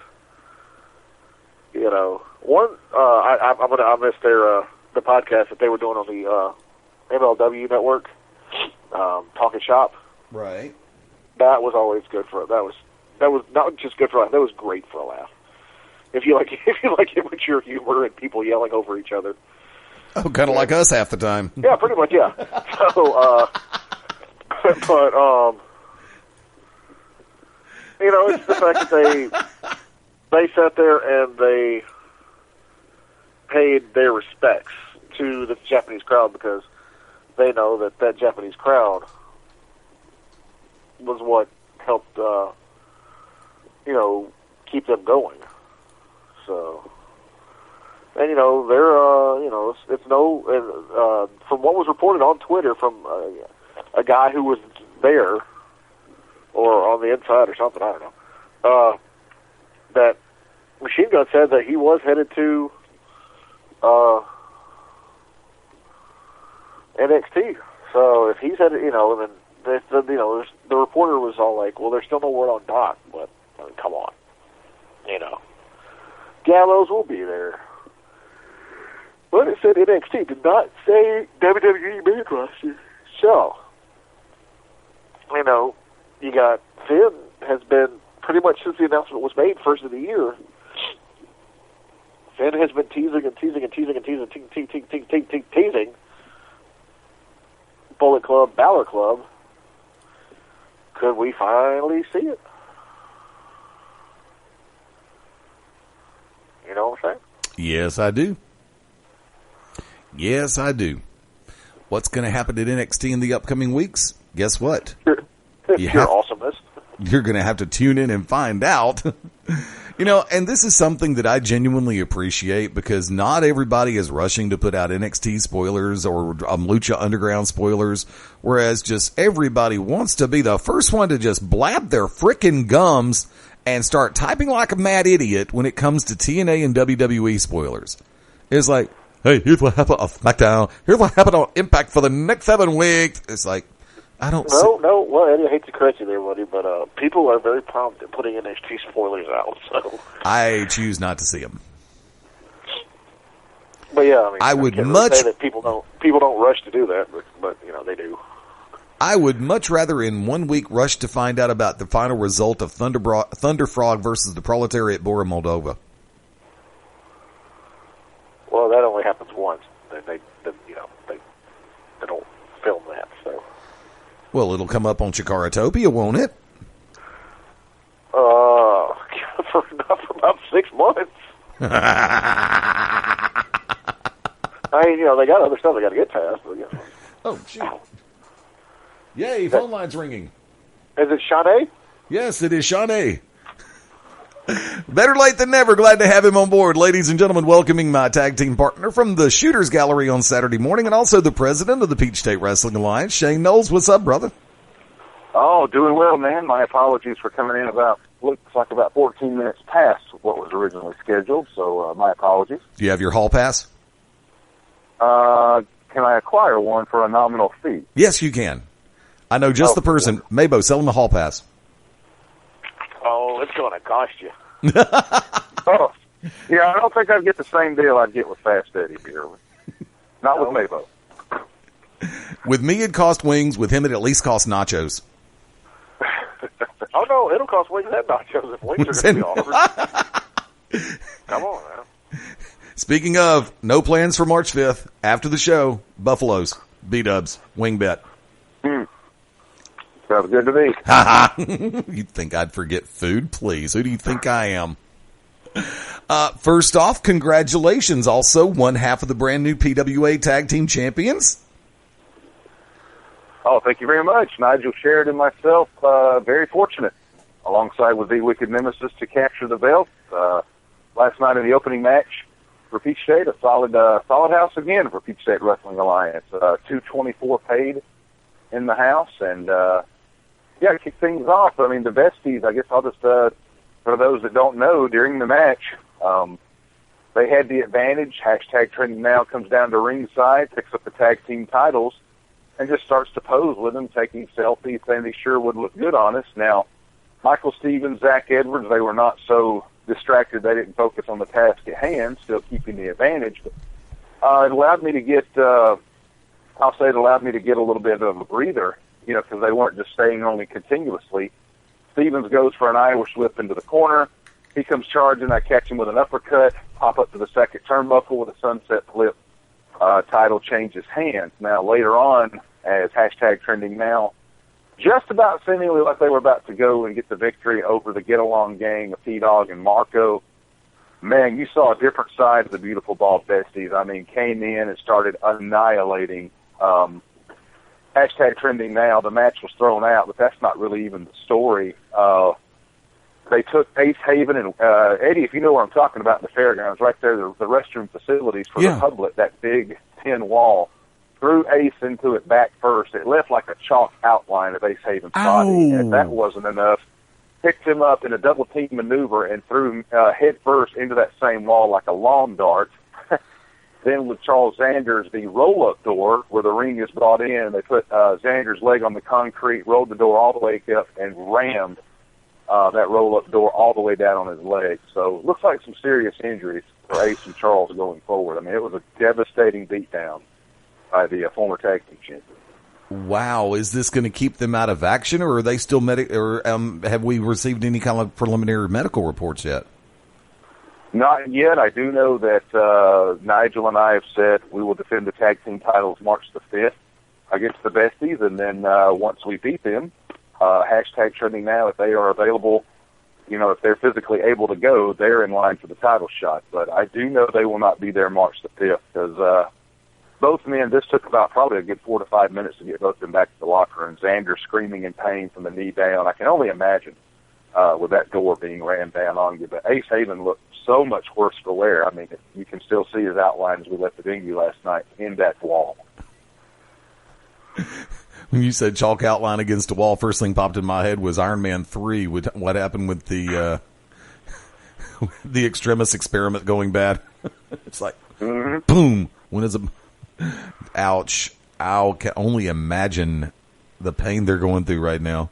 one I missed the podcast that they were doing on the MLW network, Talking Shop. Right. That was always good for that was not just good for a laugh, that was great for a laugh. If you like immature humor and people yelling over each other. Oh, kind of like us half the time. Yeah, pretty much, yeah. So, but, it's the fact that they sat there and they paid their respects to the Japanese crowd, because they know that Japanese crowd was what helped, keep them going. So... And, they're, it's from what was reported on Twitter from a guy who was there, or on the inside or something, I don't know, that Machine Gun said that he was headed to NXT. So if he's had, then the reporter was all like, well, there's still no word on Doc, but I mean, come on, Gallows will be there. But it said NXT, did not say WWE main roster. So, you got Finn has been pretty much since the announcement was made, first of the year. Finn has been teasing Bullet Club, Balor Club. Could we finally see it? You know what I'm saying? Yes, I do. Yes, I do. What's going to happen at NXT in the upcoming weeks? Guess what? Awesomeness. You're going to have to tune in and find out. And this is something that I genuinely appreciate because not everybody is rushing to put out NXT spoilers or Lucha Underground spoilers, whereas just everybody wants to be the first one to just blab their frickin' gums and start typing like a mad idiot when it comes to TNA and WWE spoilers. It's like, hey, here's what happened on SmackDown. Here's what happened on Impact for the next 7 weeks. It's like, I don't No, well, Eddie, I hate to correct you there, buddy, but people are very prompt at putting NXT spoilers out, so. I choose not to see them. But yeah, I mean, I would can't much really say that people don't rush to do that, but they do. I would much rather in 1 week rush to find out about the final result of Thunder Frog versus the Proletariat Bora Moldova. Well, that only happens once. They don't film that, so. Well, it'll come up on Chikaratopia, won't it? For about 6 months. I mean, they got other stuff they got to get past. But, Oh, shoot. Yay, phone line's ringing. Is it Shanae? Yes, it is Shanae. Better late than never. Glad to have him on board. Ladies and gentlemen, welcoming my tag team partner from the Shooters Gallery on Saturday morning and also the president of the Peachstate Wrestling Alliance, Shane Noles. What's up, brother? Oh, doing well, man. My apologies for coming in looks like about 14 minutes past what was originally scheduled, so my apologies. Do you have your hall pass? Can I acquire one for a nominal fee? Yes, you can. I know just the person. MaBo, sell him a hall pass. Oh, it's going to cost you. Oh, yeah, I don't think I'd get the same deal I'd get with Fast Eddie here. Not with MaBo. With me, it cost wings. With him, it at least cost nachos. Oh, no, it'll cost wings and nachos if wings are going to be offered. Come on, man. Speaking of, no plans for March 5th. After the show, Buffaloes, B-dubs, wing bet. Sounds good to me. You'd think I'd forget food? Please. Who do you think I am? First off, congratulations. Also, one half of the brand new PWA Tag Team Champions. Oh, thank you very much. Nigel Sheridan and myself, very fortunate, alongside with the Wicked Nemesis, to capture the belt. Last night in the opening match for Peachstate, a solid house again for Peachstate Wrestling Alliance. $224 paid in the house, and yeah, kick things off. I mean, the besties, I guess I'll just, for those that don't know, during the match, they had the advantage. Hashtag Trending Now comes down to ringside, picks up the tag team titles, and just starts to pose with them, taking selfies, saying they sure would look good on us. Now, Michael Stevens, Zach Edwards, they were not so distracted they didn't focus on the task at hand, still keeping the advantage. But it allowed me to get, I'll say it allowed me to get a little bit of a breather, because they weren't just staying only continuously. Stevens goes for an Irish whip into the corner. He comes charging. I catch him with an uppercut, pop up to the second turnbuckle with a sunset flip. Title changes hands. Now, later on, as hashtag Trending Now, just about seemingly like they were about to go and get the victory over the get-along gang of T-Dog and Marco, man, you saw a different side of the beautiful ball besties. I mean, came in and started annihilating. Hashtag Trending Now, the match was thrown out, but that's not really even the story. They took Ace Haven and, Eddie, if you know where I'm talking about in the fairgrounds, right there, the restroom facilities for the public, that big tin wall, threw Ace into it back first. It left like a chalk outline of Ace Haven's body, and that wasn't enough. Picked him up in a double team maneuver and threw him head first into that same wall like a lawn dart. Then with Charles Zanders, the roll-up door where the ring is brought in, they put Zanders' leg on the concrete, rolled the door all the way up, and rammed that roll-up door all the way down on his leg. So it looks like some serious injuries for Ace and Charles going forward. I mean, it was a devastating beatdown by the former tag team champion. Wow, is this going to keep them out of action, or are they still or have we received any kind of preliminary medical reports yet? Not yet. I do know that Nigel and I have said we will defend the tag team titles March the 5th against the Besties, and then once we beat them, hashtag trending now, if they are available, if they're physically able to go, they're in line for the title shot. But I do know they will not be there March the 5th because both men, this took about probably a good 4 to 5 minutes to get both of them back to the locker room. Xander screaming in pain from the knee down. I can only imagine with that door being rammed down on you. But Ace Haven looked so much worse for wear. I mean, you can still see his outline as we left the venue last night in that wall. When you said chalk outline against a wall, first thing popped in my head was Iron Man 3. With what happened with the Extremis experiment going bad. It's like, boom. When is a ouch? I can only imagine the pain they're going through right now.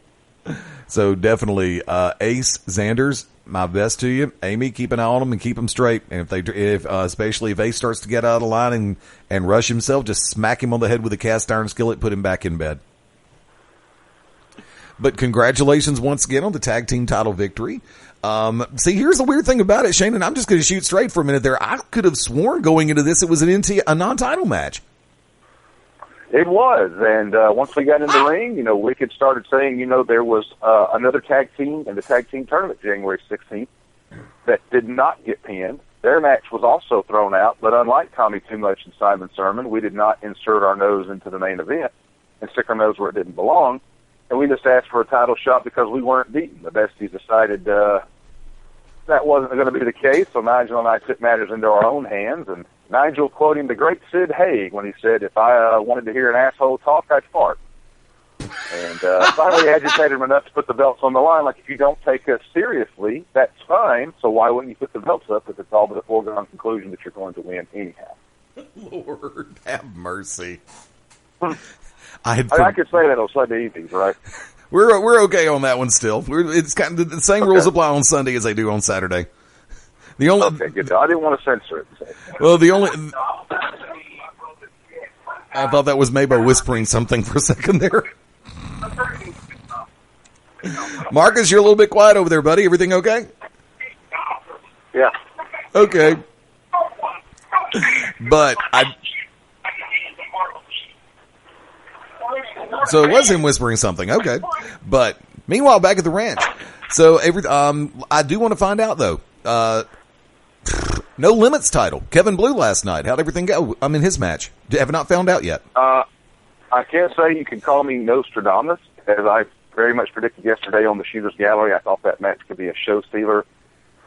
So definitely, Ace, Zanders, my best to you. Amy, keep an eye on them and keep them straight. And especially if Ace starts to get out of line and rush himself, just smack him on the head with a cast iron skillet, put him back in bed. But congratulations once again on the tag team title victory. See, here's the weird thing about it, Shane, and I'm just going to shoot straight for a minute there. I could have sworn going into this it was a non-title match. It was, and once we got in the ring, Wicked started saying, there was another tag team in the tag team tournament January 16th that did not get pinned. Their match was also thrown out, but unlike Tommy Too Much and Simon Sermon, we did not insert our nose into the main event and stick our nose where it didn't belong, and we just asked for a title shot because we weren't beaten. The Besties decided that wasn't going to be the case, so Nigel and I took matters into our own hands, and Nigel quoting the great Sid Haig when he said, if I wanted to hear an asshole talk, I'd fart. And finally agitated him enough to put the belts on the line. Like, if you don't take us seriously, that's fine, so why wouldn't you put the belts up if it's all but a foregone conclusion that you're going to win anyhow? Lord, have mercy. I could say that on Sunday evenings, right? We're okay on that one still. It's kind of the same rules apply on Sunday as they do on Saturday. The only okay, good. I didn't want to censor it. Well, I thought that was MaBo whispering something for a second there. Marcus, you're a little bit quiet over there, buddy. Everything okay? Yeah. Okay. But so it was him whispering something. Okay. But meanwhile, back at the ranch. So I do want to find out though. No Limits title. Kevin Blue last night. How'd everything go? I mean, his match. Have not found out yet. I can't say you can call me Nostradamus, as I very much predicted yesterday on the Shooters Gallery. I thought that match could be a show stealer.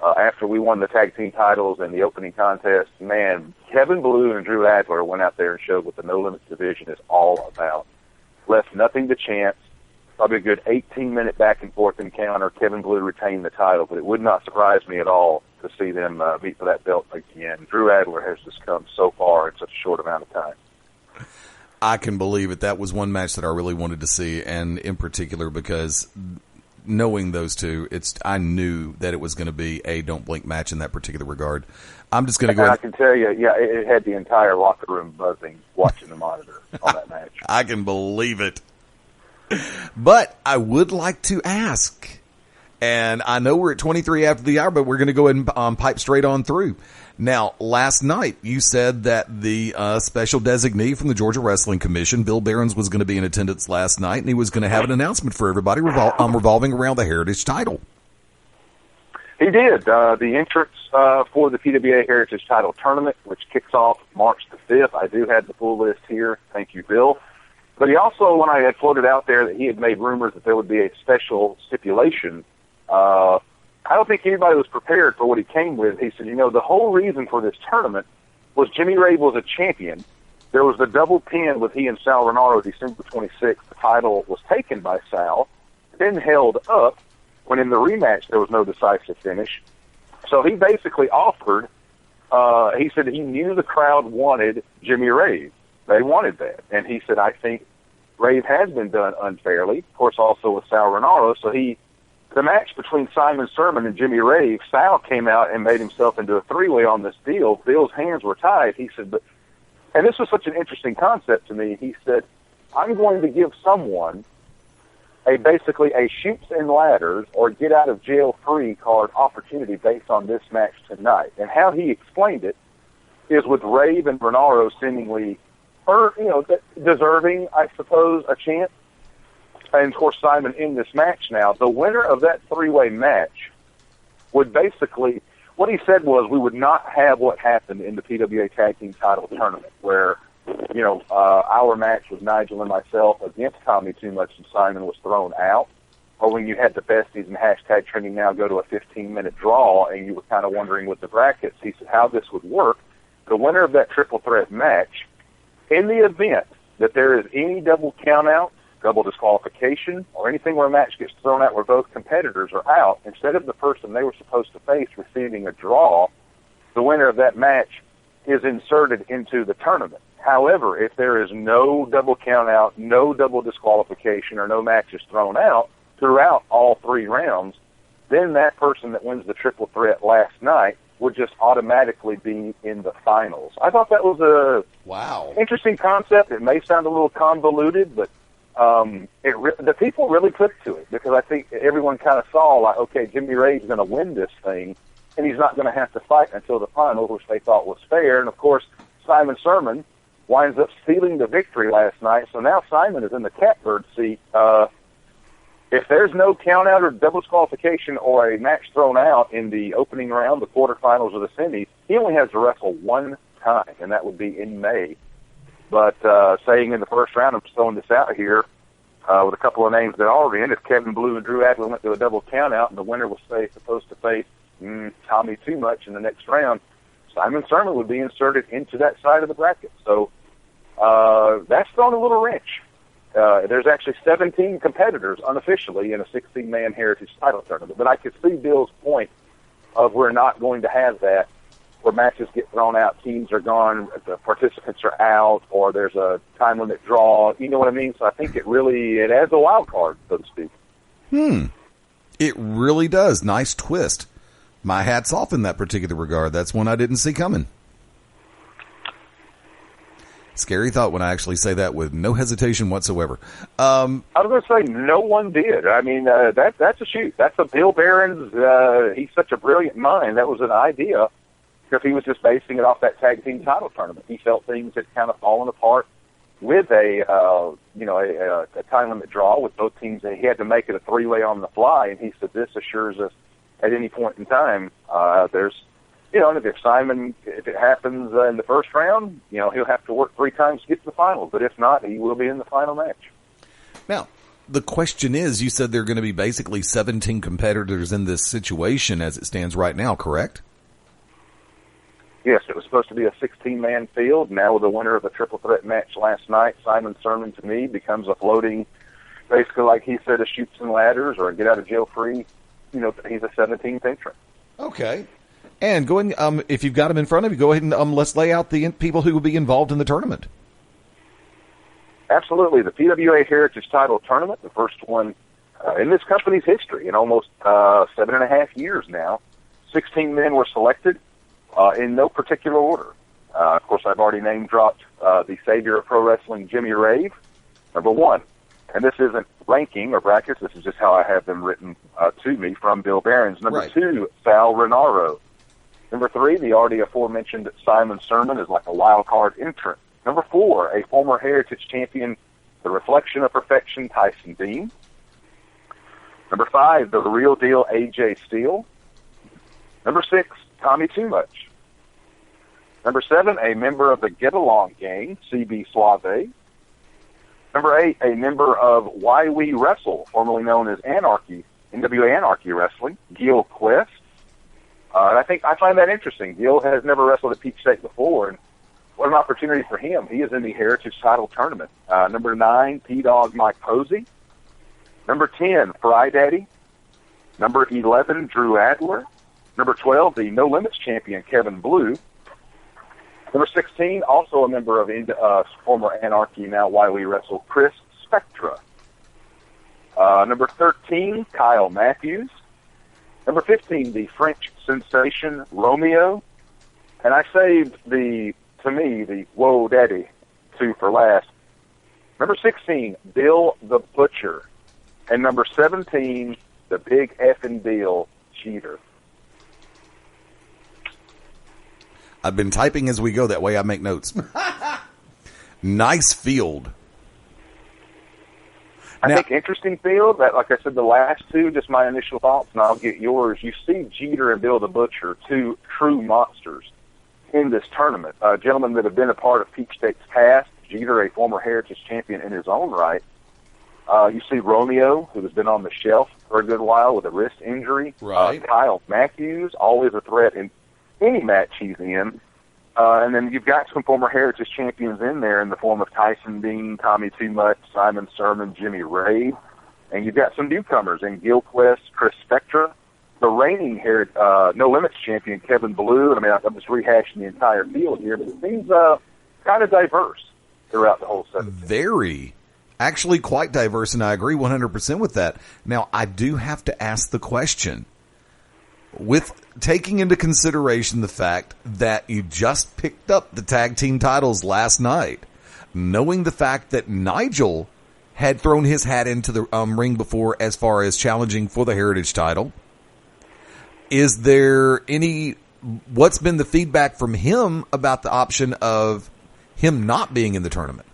After we won the tag team titles and the opening contest, man, Kevin Blue and Drew Adler went out there and showed what the No Limits division is all about. Left nothing to chance. Probably a good 18-minute back-and-forth encounter. Kevin Blue retained the title, but it would not surprise me at all to see them meet for that belt again. Drew Adler has just come so far in such a short amount of time. I can believe it. That was one match that I really wanted to see, and in particular because knowing those two, I knew that it was going to be a don't blink match in that particular regard. I'm just going to go ahead. I can tell you, yeah, it had the entire locker room buzzing watching the monitor on that match. I can believe it. But I would like to ask, and I know we're at 23 after the hour, but we're going to go ahead and pipe straight on through. Now, last night, you said that the special designee from the Georgia Wrestling Commission, Bill Behrens, was going to be in attendance last night, and he was going to have an announcement for everybody revolving around the Heritage title. He did. The entrance for the PWA Heritage Title Tournament, which kicks off March the 5th. I do have the full list here. Thank you, Bill. But he also, when I had floated out there that he had made rumors that there would be a special stipulation, I don't think anybody was prepared for what he came with. He said, the whole reason for this tournament was Jimmy Rave was a champion. There was the double pin with he and Sal Renaro December 26th. The title was taken by Sal, then held up when in the rematch there was no decisive finish. So he basically offered he said he knew the crowd wanted Jimmy Rave. They wanted that. And he said, I think Rave has been done unfairly. Of course, also with Sal Renaro. So the match between Simon Sermon and Jimmy Rave, Sal came out and made himself into a three-way on this deal. Bill's hands were tied. He said, and this was such an interesting concept to me. He said, I'm going to give someone basically a shoots and ladders or get out of jail free card opportunity based on this match tonight. And how he explained it is with Rave and Renaro seemingly, deserving, I suppose, a chance. And of course, Simon in this match now. The winner of that three-way match would basically, what he said was, we would not have what happened in the PWA Tag Team Title Tournament, where our match with Nigel and myself against Tommy Too Much and Simon was thrown out, or when you had the besties and hashtag trending now go to a 15-minute draw, and you were kind of wondering with the brackets. He said how this would work. The winner of that triple threat match, in the event that there is any double count-out, double disqualification, or anything where a match gets thrown out where both competitors are out, instead of the person they were supposed to face receiving a draw, the winner of that match is inserted into the tournament. However, if there is no double count-out, no double disqualification, or no matches thrown out throughout all three rounds, then that person that wins the triple threat last night would just automatically be in the finals. I thought that was a interesting concept. It may sound a little convoluted, but the people really clicked to it, because I think everyone kind of saw, like, okay, Jimmy Rave's going to win this thing, and he's not going to have to fight until the finals, which they thought was fair. And, of course, Simon Sermon winds up stealing the victory last night, so now Simon is in the catbird seat. If there's no count-out or double disqualification or a match thrown out in the opening round, the quarterfinals, or the semis, he only has to wrestle one time, and that would be in May. But saying in the first round, I'm throwing this out here with a couple of names that are in. If Kevin Blue and Drew Adler went to a double count-out and the winner was supposed to face Tommy Too Much in the next round, Simon Sermon would be inserted into that side of the bracket. So that's thrown a little wrench. There's actually 17 competitors unofficially in a 16-man Heritage Title Tournament. But I could see Bill's point of we're not going to have that, where matches get thrown out, teams are gone, the participants are out, or there's a time limit draw. You know what I mean? So I think it adds a wild card, so to speak. It really does. Nice twist. My hat's off in that particular regard. That's one I didn't see coming. Scary thought when I actually say that with no hesitation whatsoever. I was going to say no one did. I mean, that's a shoot. That's a Bill Barron's. He's such a brilliant mind. That was an idea, because he was just basing it off that tag team title tournament. He felt things had kind of fallen apart with a time limit draw with both teams. He had to make it a three-way on the fly, and he said this assures us at any point in time there's. And if it happens in the first round, he'll have to work three times to get to the finals. But if not, he will be in the final match. Now, the question is, you said there are going to be basically 17 competitors in this situation as it stands right now, correct? Yes, it was supposed to be a 16-man field. Now with the winner of the triple threat match last night, Simon Sermon, to me, becomes a floating, basically like he said, a shoots and ladders or a get out of jail free. He's a 17th entrant. Okay. And if you've got them in front of you, go ahead and let's lay out the people who will be involved in the tournament. Absolutely. The PWA Heritage Title Tournament, the first one in this company's history in almost 7.5 years now. 16 men were selected in no particular order. Of course, I've already name-dropped the savior of pro wrestling, Jimmy Rave, number one. And this isn't ranking or brackets. This is just how I have them written to me from Bill Barron's. Number two, Sal Renaro. Number three, the already aforementioned Simon Sermon is like a wild card entrant. Number four, a former Heritage champion, the reflection of perfection, Tyson Dean. Number five, the real deal, AJ Steele. Number six, Tommy Too Much. Number seven, a member of the Get Along Gang, CB Suave. Number eight, a member of Why We Wrestle, formerly known as Anarchy, NWA Anarchy Wrestling, Gil Quest. And I find that interesting. Gil has never wrestled at Peachstate before, and what an opportunity for him. He is in the Heritage Title Tournament. Number 9, P-Dog Mike Posey. Number 10, Fry Daddy. Number 11, Drew Adler. Number 12, the No Limits champion, Kevin Blue. Number 16, also a member of former Anarchy, now Wiley Wrestle, Chris Spectra. Number 13, Kyle Matthews. Number 15, the French sensation, Romeo. And I saved the Whoa Daddy 2 for last. Number 16, Bill the Butcher. And number 17, the big effing deal, Cheater. I've been typing as we go. That way I make notes. Nice field. I think interesting field. That, like I said, the last two, just my initial thoughts, and I'll get yours. You see Jeter and Bill the Butcher, two true monsters in this tournament. Gentlemen that have been a part of Peachstate's past. Jeter, a former Heritage champion in his own right. You see Romeo, who has been on the shelf for a good while with a wrist injury. Right. Kyle Matthews, always a threat in any match he's in. And then you've got some former Heritage champions in there in the form of Tyson Dean, Tommy Too Much, Simon Sermon, Jimmy Ray. And you've got some newcomers in Gilquist, Chris Spectra, the reigning No Limits champion, Kevin Blue. I mean, I'm just rehashing the entire field here, but it seems kind of diverse throughout the whole set. Very. Actually quite diverse, and I agree 100% with that. Now, I do have to ask the question. With taking into consideration the fact that you just picked up the tag team titles last night, knowing the fact that Nigel had thrown his hat into the ring before as far as challenging for the Heritage title, is there what's been the feedback from him about the option of him not being in the tournament?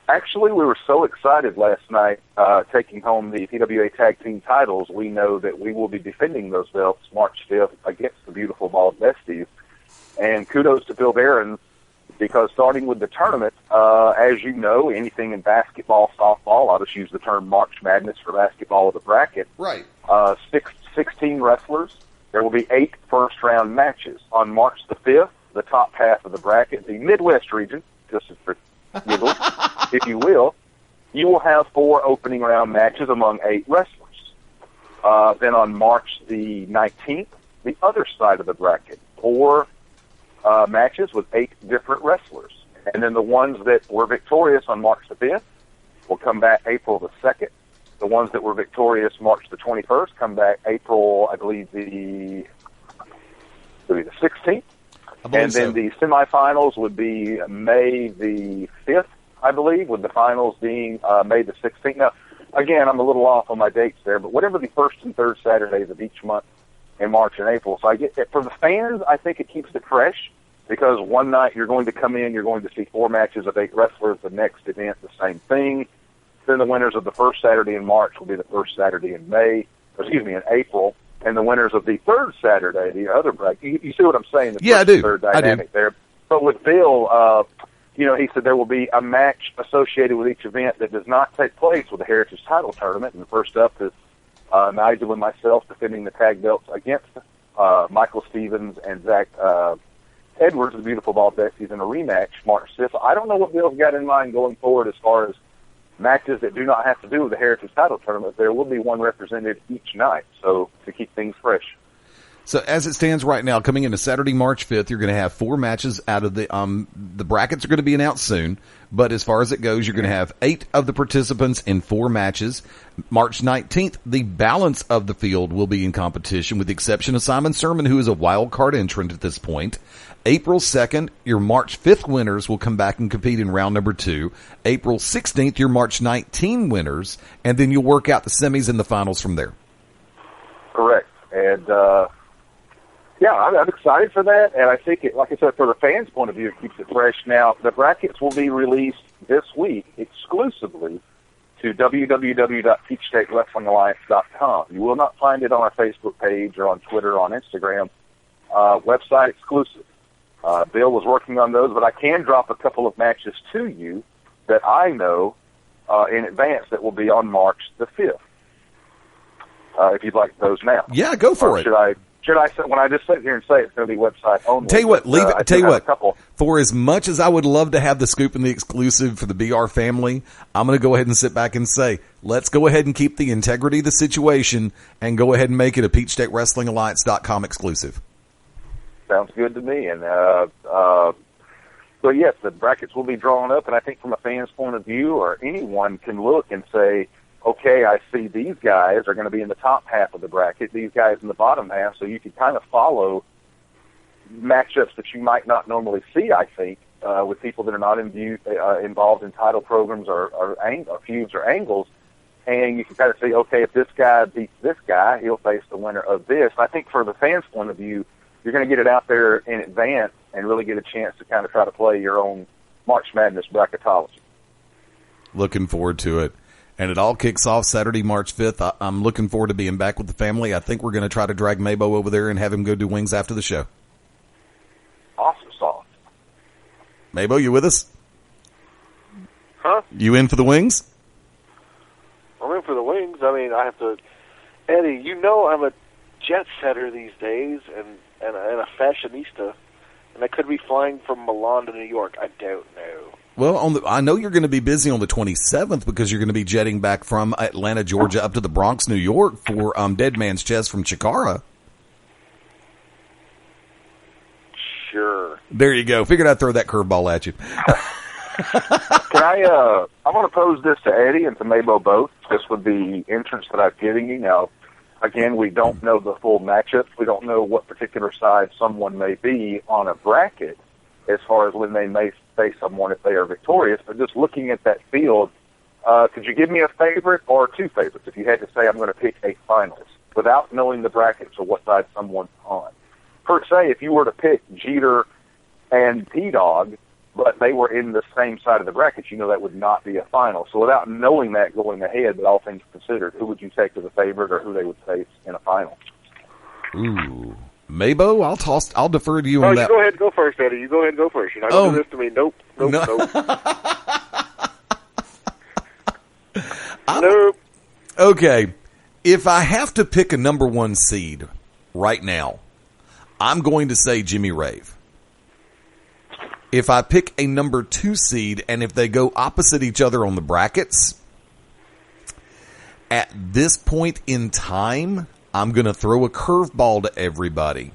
Actually, we were so excited last night taking home the PWA Tag Team titles. We know that we will be defending those belts March 5th against the beautiful Bald Besties. And kudos to Bill Barron, because starting with the tournament, as you know, anything in basketball, softball, I'll just use the term March Madness for basketball with a bracket. Right. 16 wrestlers. There will be 8 first-round matches. On March the 5th, the top half of the bracket, the Midwest region, just for giggles, if you will have 4 opening round matches among 8 wrestlers. Then on March the 19th, the other side of the bracket, 4 matches with 8 different wrestlers. And then the ones that were victorious on March the 5th will come back April the 2nd. The ones that were victorious March the 21st come back April, I believe, the 16th. And then the semifinals would be May the 5th, I believe, with the finals being May the 16th. Now, again, I'm a little off on my dates there, but whatever the first and third Saturdays of each month in March and April. So I get that. For the fans, I think it keeps it fresh, because one night you're going to come in, you're going to see 4 matches of 8 wrestlers. The next event, the same thing. Then the winners of the first Saturday in March will be the first Saturday in in April. And the winners of the third Saturday, the other bracket. You see what I'm saying? Yeah, I do. Third dynamic there. But with Bill, he said there will be a match associated with each event that does not take place with the Heritage Title Tournament. And the first up is Nigel and myself defending the tag belts against Michael Stevens and Zach Edwards, the beautiful Bald Besties, in a rematch March 5th. I don't know what Bill's got in mind going forward as far as matches that do not have to do with the Heritage Title Tournament. There will be one represented each night, so to keep things fresh. So as it stands right now, coming into Saturday, March 5th, you're going to have 4 matches out of the brackets are going to be announced soon. But as far as it goes, you're going to have 8 of the participants in 4 matches. March 19th, the balance of the field will be in competition, with the exception of Simon Sermon, who is a wild card entrant at this point. April 2nd, your March 5th winners will come back and compete in round number 2. April 16th, your March 19 winners, and then you'll work out the semis and the finals from there. Correct. And, I'm excited for that, and I think, like I said, for the fans' point of view, it keeps it fresh. Now, the brackets will be released this week exclusively to www.PeachstateWrestlingAlliance.com. You will not find it on our Facebook page or on Twitter or on Instagram. Website exclusive. Bill was working on those, but I can drop a couple of matches to you that I know in advance that will be on March the 5th. If you'd like those now. Yeah, go for it. Should I say, when I just sit here and say it's going to be website only? Tell you what, for as much as I would love to have the scoop and the exclusive for the BR family, I'm going to go ahead and sit back and say, let's go ahead and keep the integrity of the situation and go ahead and make it a PeachstateWrestlingAlliance.com exclusive. Sounds good to me. And so yes, the brackets will be drawn up, and I think from a fan's point of view, or anyone can look and say, okay, I see these guys are going to be in the top half of the bracket, these guys in the bottom half, so you can kind of follow matchups that you might not normally see, I think, with people that are not involved in title programs or feuds or angles, and you can kind of say, okay, if this guy beats this guy, he'll face the winner of this. I think for the fans' point of view, you're going to get it out there in advance and really get a chance to kind of try to play your own March Madness bracketology. Looking forward to it. And it all kicks off Saturday, March 5th. I'm looking forward to being back with the family. I think we're going to try to drag MaBo over there and have him go do wings after the show. Awesome sauce. MaBo, you with us? Huh? You in for the wings? I'm in for the wings. I mean, I have to... Eddie, you know I'm a jet setter these days and a fashionista, and I could be flying from Milan to New York. I don't know. Well, I know you're going to be busy on the 27th because you're going to be jetting back from Atlanta, Georgia, up to the Bronx, New York for Dead Man's Chest from Chikara. Sure. There you go. Figured I'd throw that curveball at you. Can I want to pose this to Eddie and to MaBo both, just with the entrance that I've given you. Now, again, we don't know the full matchups. We don't know what particular side someone may be on a bracket as far as when they may face someone if they are victorious. But just looking at that field, could you give me a favorite or two favorites if you had to say I'm going to pick a finalist without knowing the brackets or what side someone's on? Per se, if you were to pick Jeter and T-Dog, but they were in the same side of the bracket, you know that would not be a final. So without knowing that going ahead, but all things considered, who would you take as a favorite or who they would face in a final? Ooh. MaBo, I'll defer to you on that. You go ahead and go first, Eddie. You go ahead and go first. You're not going to do this to me. Nope. Nope. Okay. If I have to pick a number one seed right now, I'm going to say Jimmy Rave. If I pick a number two seed and if they go opposite each other on the brackets, at this point in time, I'm going to throw a curveball to everybody.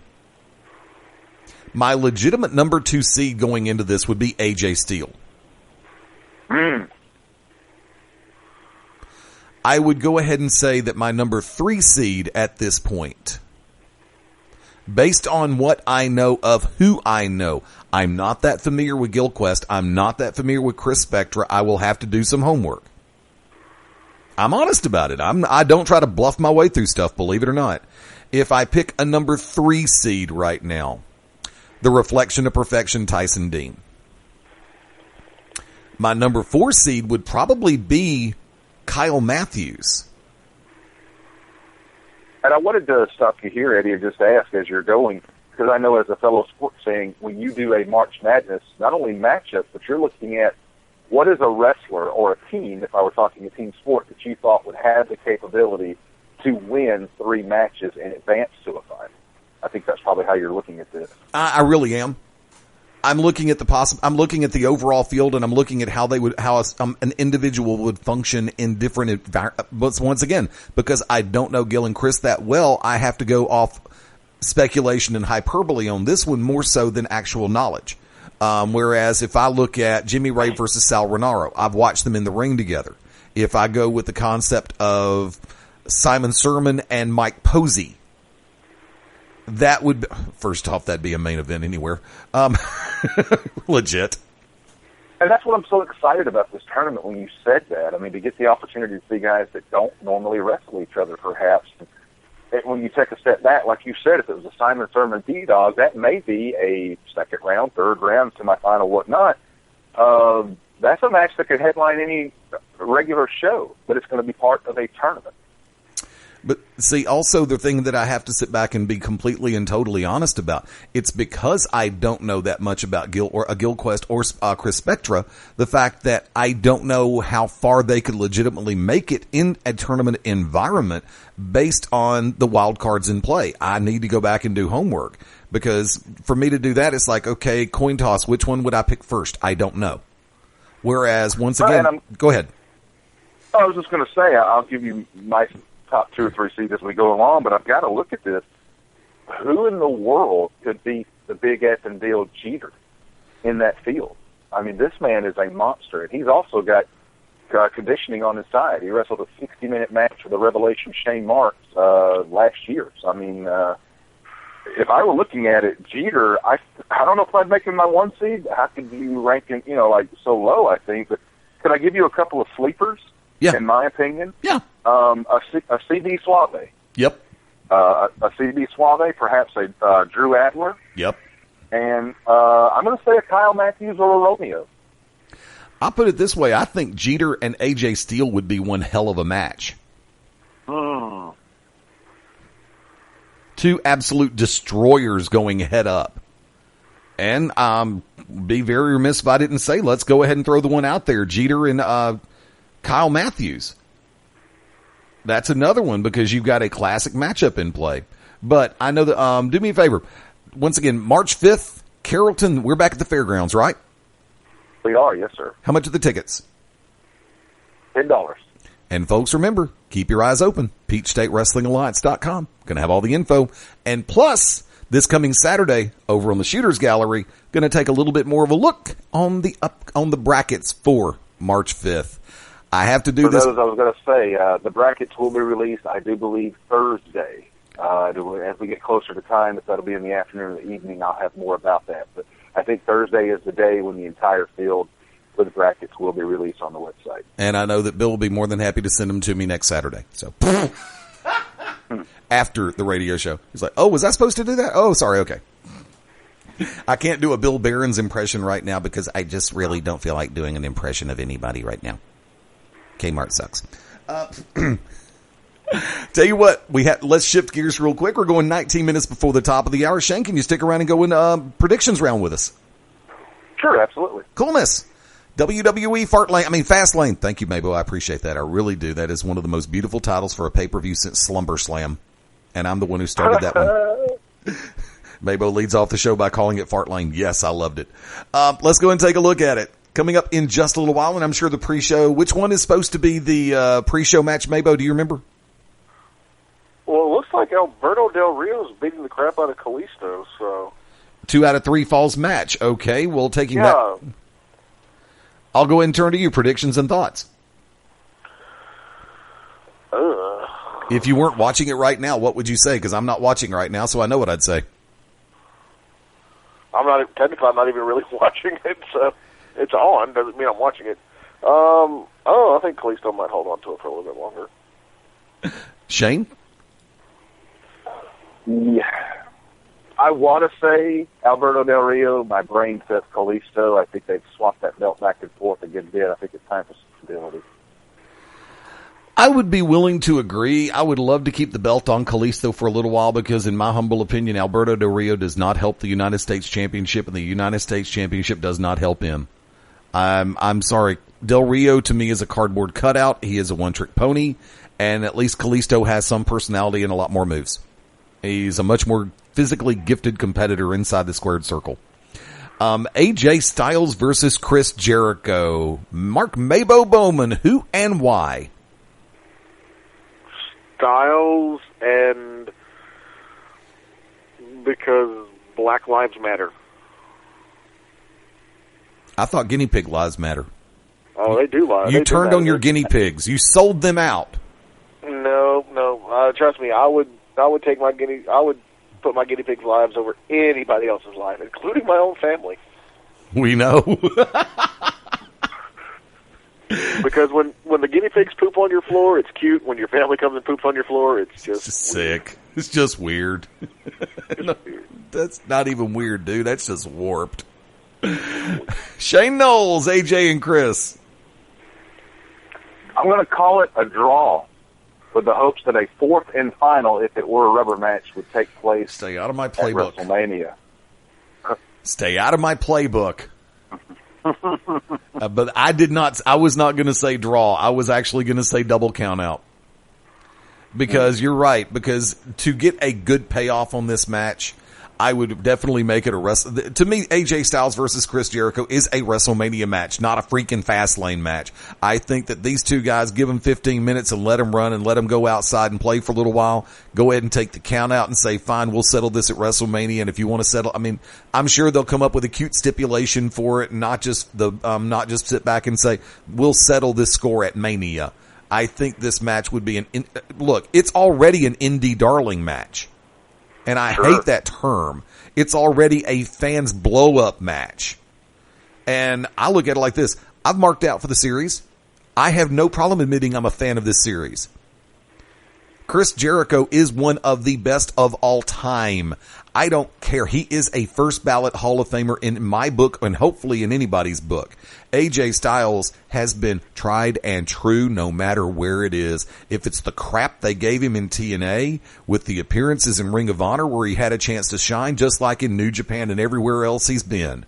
My legitimate number two seed going into this would be AJ Steele. I would go ahead and say that my number three seed at this point, based on what I know of who I know, I'm not that familiar with Gilquest. I'm not that familiar with Chris Spectra. I will have to do some homework. I'm honest about it. I don't try to bluff my way through stuff, believe it or not. If I pick a number three seed right now, the reflection of perfection, Tyson Dean. My number four seed would probably be Kyle Matthews. And I wanted to stop you here, Eddie, and just ask as you're going, because I know as a fellow sports fan, when you do a March Madness, not only matchups, but you're looking at what is a wrestler or a team, if I were talking a team sport, that you thought would have the capability to win 3 matches and advance to a final? I think that's probably how you're looking at this. I really am. I'm looking at I'm looking at the overall field, and I'm looking at how an individual would function in different environments. Once again, because I don't know Gil and Chris that well, I have to go off speculation and hyperbole on this one more so than actual knowledge. Whereas if I look at Jimmy Ray versus Sal Renaro, I've watched them in the ring together. If I go with the concept of Simon Sermon and Mike Posey, that would first off, that'd be a main event anywhere. Legit. And that's what I'm so excited about this tournament when you said that. I mean, to get the opportunity to see guys that don't normally wrestle each other, perhaps. And when you take a step back, like you said, if it was a Simon Sermon D-Dog, that may be a second round, third round, semifinal, whatnot. That's a match that could headline any regular show, but it's going to be part of a tournament. But see, also the thing that I have to sit back and be completely and totally honest about, it's because I don't know that much about Gilquest or Chris Spectra, the fact that I don't know how far they could legitimately make it in a tournament environment based on the wild cards in play. I need to go back and do homework, because for me to do that, it's like, okay, coin toss, which one would I pick first? I don't know. Whereas, once again, go ahead. I was just going to say, I'll give you my top 2 or 3 seeds as we go along, but I've got to look at this. Who in the world could beat the big effing deal Jeter in that field. I mean, this man is a monster, and he's also got conditioning on his side. He wrestled a 60-minute match with the Revelation Shane Marks last year. So, I mean, if I were looking at it, Jeter, I don't know if I'd make him my 1 seed. How could you rank him, like so low, I think. But could I give you a couple of sleepers, in my opinion? Yeah. A CB Suave. Yep. A CB Suave, perhaps a Drew Adler. Yep. And I'm going to say a Kyle Matthews or a Romeo. I'll put it this way. I think Jeter and AJ Steele would be one hell of a match. Two absolute destroyers going head up. And be very remiss if I didn't say, let's go ahead and throw the one out there. Jeter and Kyle Matthews. That's another one because you've got a classic matchup in play. But I know that, do me a favor. Once again, March 5th, Carrollton, we're back at the fairgrounds, right? We are, yes, sir. How much are the tickets? $10. And folks, remember, keep your eyes open. PeachStateWrestlingAlliance.com. Going to have all the info. And plus, this coming Saturday, over on the Shooters Gallery, going to take a little bit more of a look on the brackets for March 5th. I have to do this. For those, I was going to say, the brackets will be released, I do believe, Thursday. As we get closer to time, if that'll be in the afternoon or the evening, I'll have more about that. But I think Thursday is the day when the entire field with the brackets will be released on the website. And I know that Bill will be more than happy to send them to me next Saturday. So after the radio show, he's like, "Oh, was I supposed to do that? Oh, sorry. Okay." I can't do a Bill Barron's impression right now because I just really don't feel like doing an impression of anybody right now. Kmart sucks. Tell you what, let's shift gears real quick. We're going 19 minutes before the top of the hour. Shane, can you stick around and go in predictions round with us? Sure, absolutely. Coolness. WWE FastLane. Thank you, MaBo. I appreciate that. I really do. That is one of the most beautiful titles for a pay-per-view since Slumber Slam. And I'm the one who started that one. MaBo leads off the show by calling it Fart Lane. Yes, I loved it. Let's go and take a look at it. Coming up in just a little while, and I'm sure the pre-show. Which one is supposed to be the pre-show match, MaBo? Do you remember? Well, it looks like Alberto Del Rio's beating the crap out of Kalisto, so... 2 out of 3 falls match. Okay, we'll take him back. I'll go ahead and turn to you. Predictions and thoughts. If you weren't watching it right now, what would you say? Because I'm not watching right now, so I know what I'd say. I'm not even really watching it, so it's on. Doesn't mean I'm watching it. I think Kalisto might hold on to it for a little bit longer. Shane? Yeah. I want to say Alberto Del Rio. My brain says Kalisto. I think they've swapped that belt back and forth a good bit. I think it's time for stability. I would be willing to agree. I would love to keep the belt on Kalisto for a little while because, in my humble opinion, Alberto Del Rio does not help the United States Championship, and the United States Championship does not help him. I'm sorry. Del Rio, to me, is a cardboard cutout. He is a one-trick pony, and at least Kalisto has some personality and a lot more moves. He's a much more physically gifted competitor inside the squared circle. AJ Styles versus Chris Jericho. Mark MaBo Bowman, who and why? Styles, and because Black Lives Matter. I thought guinea pig lives matter. Oh, they do lie. You turned on your guinea pigs. You sold them out. No. Trust me, I would take I would put my guinea pig's lives over anybody else's life, including my own family. We know. Because when the guinea pigs poop on your floor, it's cute. When your family comes and poops on your floor, it's just sick. It's just weird. Weird. That's not even weird, dude. That's just warped. Shane Noles, AJ, and Chris. I'm going to call it a draw, with the hopes that a fourth and final, if it were a rubber match, would take place. Stay out of my playbook. At WrestleMania. Stay out of my playbook. But I was not going to say draw. I was actually going to say double count out. Because you're right. Because to get a good payoff on this match, I would definitely make it a to me, AJ Styles versus Chris Jericho is a WrestleMania match, not a freaking FastLane match. I think that these two guys, give them 15 minutes and let them run and let them go outside and play for a little while. Go ahead and take the count out and say, fine, we'll settle this at WrestleMania. And if you want to settle, I mean, I'm sure they'll come up with a cute stipulation for it and not just sit back and say, we'll settle this score at Mania. I think this match would be look, it's already an indie darling match. And I hate that term. It's already a fans blow-up match. And I look at it like this. I've marked out for the series. I have no problem admitting I'm a fan of this series. Chris Jericho is one of the best of all time. I don't care. He is a first ballot Hall of Famer in my book and hopefully in anybody's book. AJ Styles has been tried and true no matter where it is. If it's the crap they gave him in TNA with the appearances in Ring of Honor where he had a chance to shine just like in New Japan and everywhere else he's been.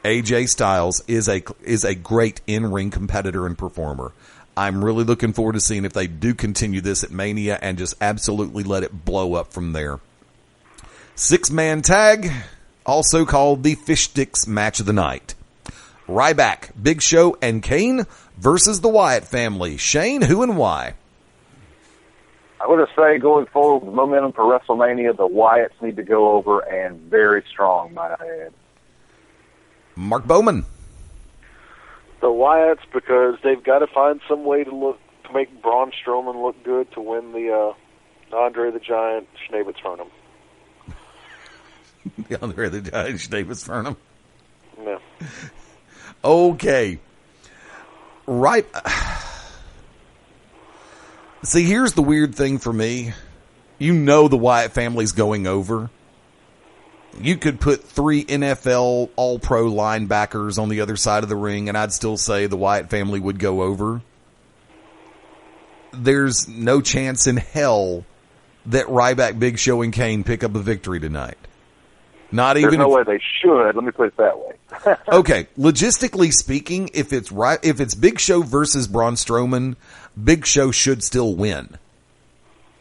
AJ Styles is a great in-ring competitor and performer. I'm really looking forward to seeing if they do continue this at Mania and just absolutely let it blow up from there. 6-man tag, also called the Fish Sticks match of the night. Ryback, Big Show, and Kane versus the Wyatt family. Shane, who and why? I would say going forward with momentum for WrestleMania, the Wyatts need to go over and very strong, might I add. Mark Bowman. The Wyatts, because they've got to find some way to make Braun Strowman look good to win the Andre the Giant Schneebitz-Fernum. The Andre the Giant Schneebitz-Fernum. No. Okay. Right. See, here's the weird thing for me. You know the Wyatt family's going over. You could put 3 NFL All-Pro linebackers on the other side of the ring, and I'd still say the Wyatt family would go over. There's no chance in hell that Ryback, Big Show, and Kane pick up a victory tonight. There's no way they should. Let me put it that way. Okay, logistically speaking, if it's Big Show versus Braun Strowman, Big Show should still win.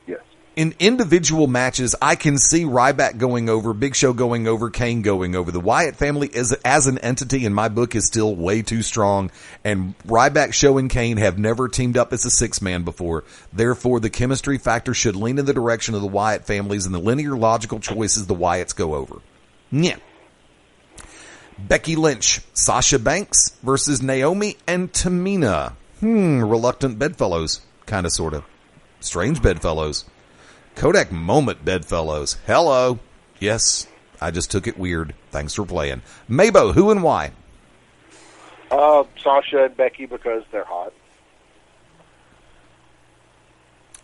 Yes. In individual matches, I can see Ryback going over, Big Show going over, Kane going over. The Wyatt family as an entity in my book is still way too strong, and Ryback, Show, and Kane have never teamed up as a 6-man before. Therefore, the chemistry factor should lean in the direction of the Wyatt families, and the linear logical choice is the Wyatts go over. Yeah. Becky Lynch, Sasha Banks versus Naomi and Tamina. Reluctant bedfellows. Kind of, sort of. Strange bedfellows. Kodak Moment bedfellows. Hello. Yes, I just took it weird. Thanks for playing. MaBo, who and why? Sasha and Becky because they're hot.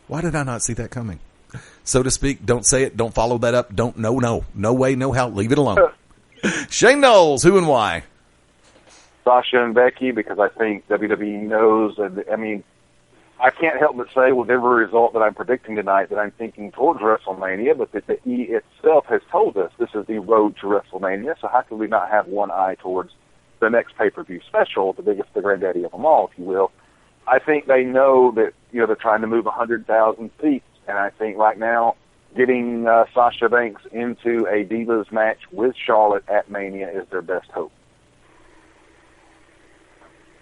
Why did I not see that coming? So to speak, don't say it, don't follow that up, no way, no how, leave it alone. Shane Noles, who and why? Sasha and Becky, because I think WWE knows, I can't help but say with every result that I'm predicting tonight that I'm thinking towards WrestleMania, but that the E itself has told us this is the road to WrestleMania, so how can we not have one eye towards the next pay-per-view special, the granddaddy of them all, if you will. I think they know that, they're trying to move 100,000 seats. And I think right now, getting Sasha Banks into a Divas match with Charlotte at Mania is their best hope.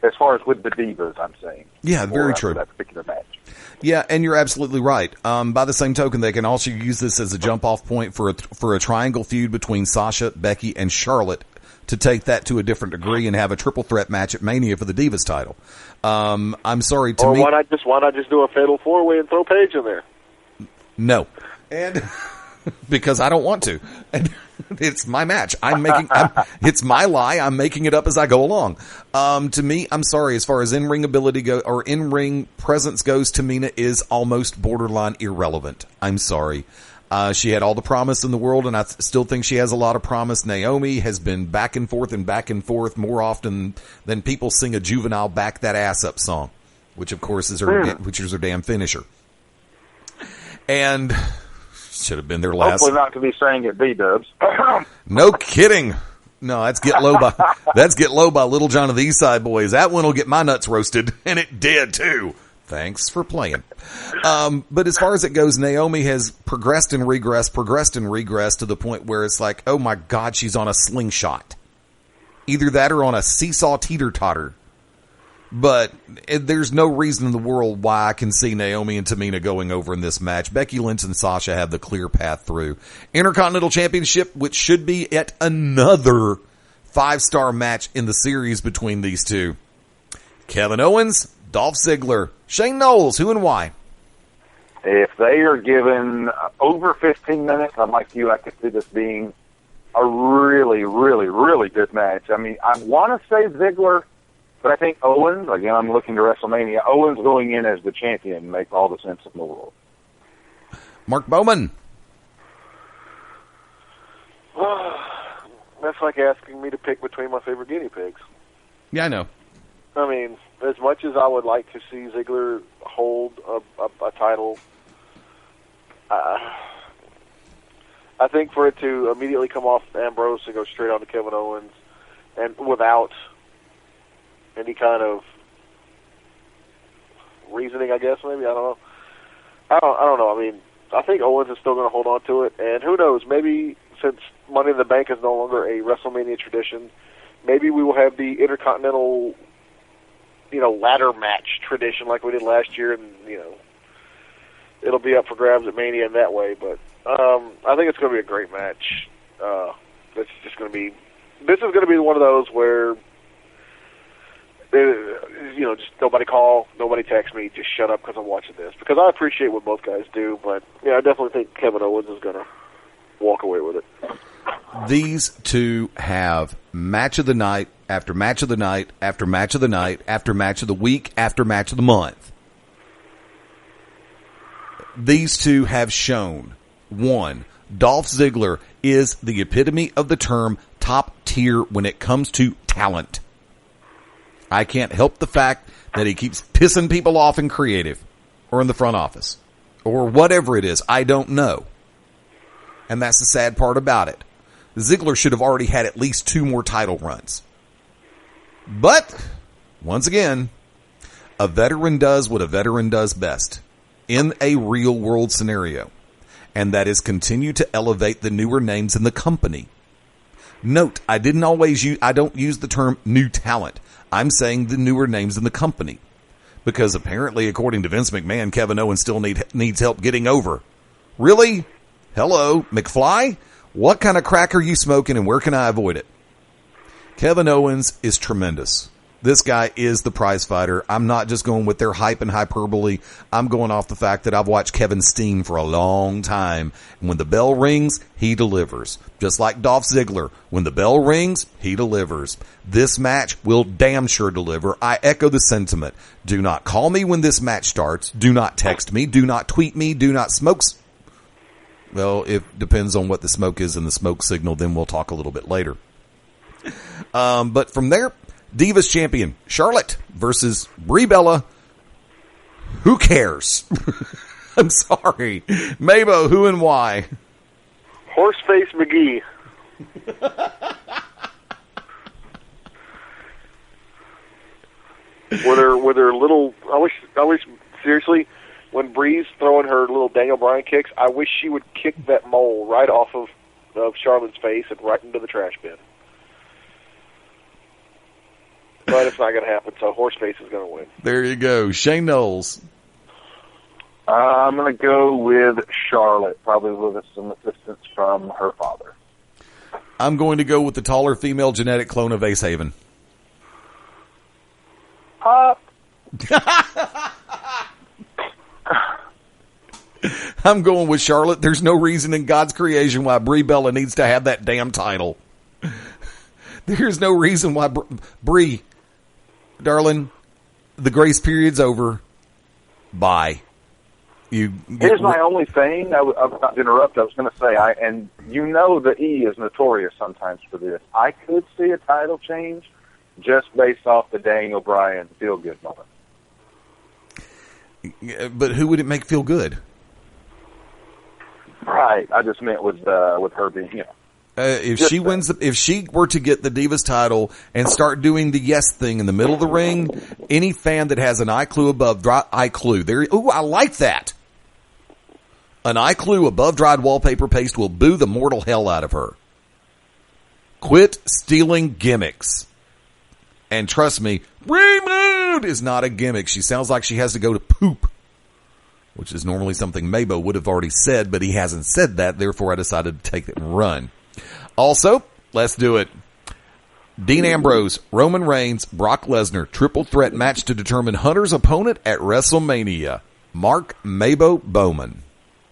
As far as with the Divas, I'm saying. Yeah, very true. That particular match. Yeah, and you're absolutely right. By the same token, they can also use this as a jump-off point for a triangle feud between Sasha, Becky, and Charlotte to take that to a different degree and have a triple threat match at Mania for the Divas title. I'm sorry to me. Why not just do a fatal 4-way and throw Paige in there? No, and because I don't want to, and it's my match. It's my lie. I'm making it up as I go along. To me, I'm sorry. As far as in-ring ability or in-ring presence goes, Tamina is almost borderline irrelevant. I'm sorry. She had all the promise in the world, and I still think she has a lot of promise. Naomi has been back and forth more often than people sing a Juvenile "Back That Ass Up" song, which of course is her damn finisher. And should have been their last. Hopefully not to be saying it B-dubs. No kidding. No, that's Get Low by Little John of the East Side Boys. That one will get my nuts roasted, and it did too. Thanks for playing. But as far as it goes, Naomi has progressed and regressed to the point where it's like, oh my God, she's on a slingshot. Either that or on a seesaw teeter-totter. But there's no reason in the world why I can see Naomi and Tamina going over in this match. Becky Lynch and Sasha have the clear path through. Intercontinental Championship, which should be yet another 5-star match in the series between these two. Kevin Owens, Dolph Ziggler, Shane Noles, who and why? If they are given over 15 minutes, I'm like you, I could see this being a really, really, really good match. I mean, I want to say Ziggler, but I think Owens, again, I'm looking to WrestleMania, Owens going in as the champion makes all the sense in the world. Mark Bowman. That's like asking me to pick between my favorite guinea pigs. Yeah, I know. I mean, as much as I would like to see Ziggler hold a title, I think for it to immediately come off Ambrose and go straight on to Kevin Owens, and without any kind of reasoning, I guess, maybe, I don't know. I don't know. I mean, I think Owens is still going to hold on to it, and who knows, maybe since Money in the Bank is no longer a WrestleMania tradition, maybe we will have the Intercontinental, ladder match tradition like we did last year, and, it'll be up for grabs at Mania in that way, but I think it's going to be a great match. This is going to be one of those where, just nobody call, nobody text me, just shut up because I'm watching this. Because I appreciate what both guys do, but yeah, I definitely think Kevin Owens is going to walk away with it. These two have match of the night after match of the night after match of the night after match of the week after match of the month. These two have shown, one, Dolph Ziggler is the epitome of the term top tier when it comes to talent. I can't help the fact that he keeps pissing people off in creative or in the front office or whatever it is. I don't know. And that's the sad part about it. Ziggler should have already had at least 2 more title runs. But, once again, a veteran does what a veteran does best in a real world scenario. And that is continue to elevate the newer names in the company. Note, I don't use the term new talent. I'm saying the newer names in the company. Because apparently, according to Vince McMahon, Kevin Owens still needs help getting over. Really? Hello, McFly? What kind of crack are you smoking and where can I avoid it? Kevin Owens is tremendous. This guy is the prize fighter. I'm not just going with their hype and hyperbole. I'm going off the fact that I've watched Kevin Steen for a long time. And when the bell rings, he delivers. Just like Dolph Ziggler. When the bell rings, he delivers. This match will damn sure deliver. I echo the sentiment. Do not call me when this match starts. Do not text me. Do not tweet me. Do not smoke. Well, it depends on what the smoke is in the smoke signal. Then we'll talk a little bit later. But from there, Divas champion Charlotte versus Brie Bella. Who cares? I'm sorry. MaBo, who and why? Horseface McGee. with her little, I wish seriously, when Brie's throwing her little Daniel Bryan kicks, I wish she would kick that mole right off of Charlotte's face and right into the trash bin. But it's not going to happen, so Horseface is going to win. There you go. Shane Noles. I'm going to go with Charlotte, probably with some assistance from her father. I'm going to go with the taller female genetic clone of Ace Haven. I'm going with Charlotte. There's no reason in God's creation why Brie Bella needs to have that damn title. There's no reason why Brie, darling, the grace period's over. Bye. Here's my only thing. I was not to interrupt. I was going to say, and you know the E is notorious sometimes for this. I could see a title change just based off the Daniel Bryan feel-good moment. But who would it make feel good? Right. I just meant with her being, If she wins, if she were to get the Divas title and start doing the yes thing in the middle of the ring, any fan that has an iClue above iClue, I like that. An iClue above dried wallpaper paste will boo the mortal hell out of her. Quit stealing gimmicks. And trust me, Raymond is not a gimmick. She sounds like she has to go to poop, which is normally something MaBo would have already said, but he hasn't said that. Therefore, I decided to take it and run. Also, let's do it. Dean Ambrose, Roman Reigns, Brock Lesnar, triple threat match to determine Hunter's opponent at WrestleMania. Mark, MaBo, Bowman.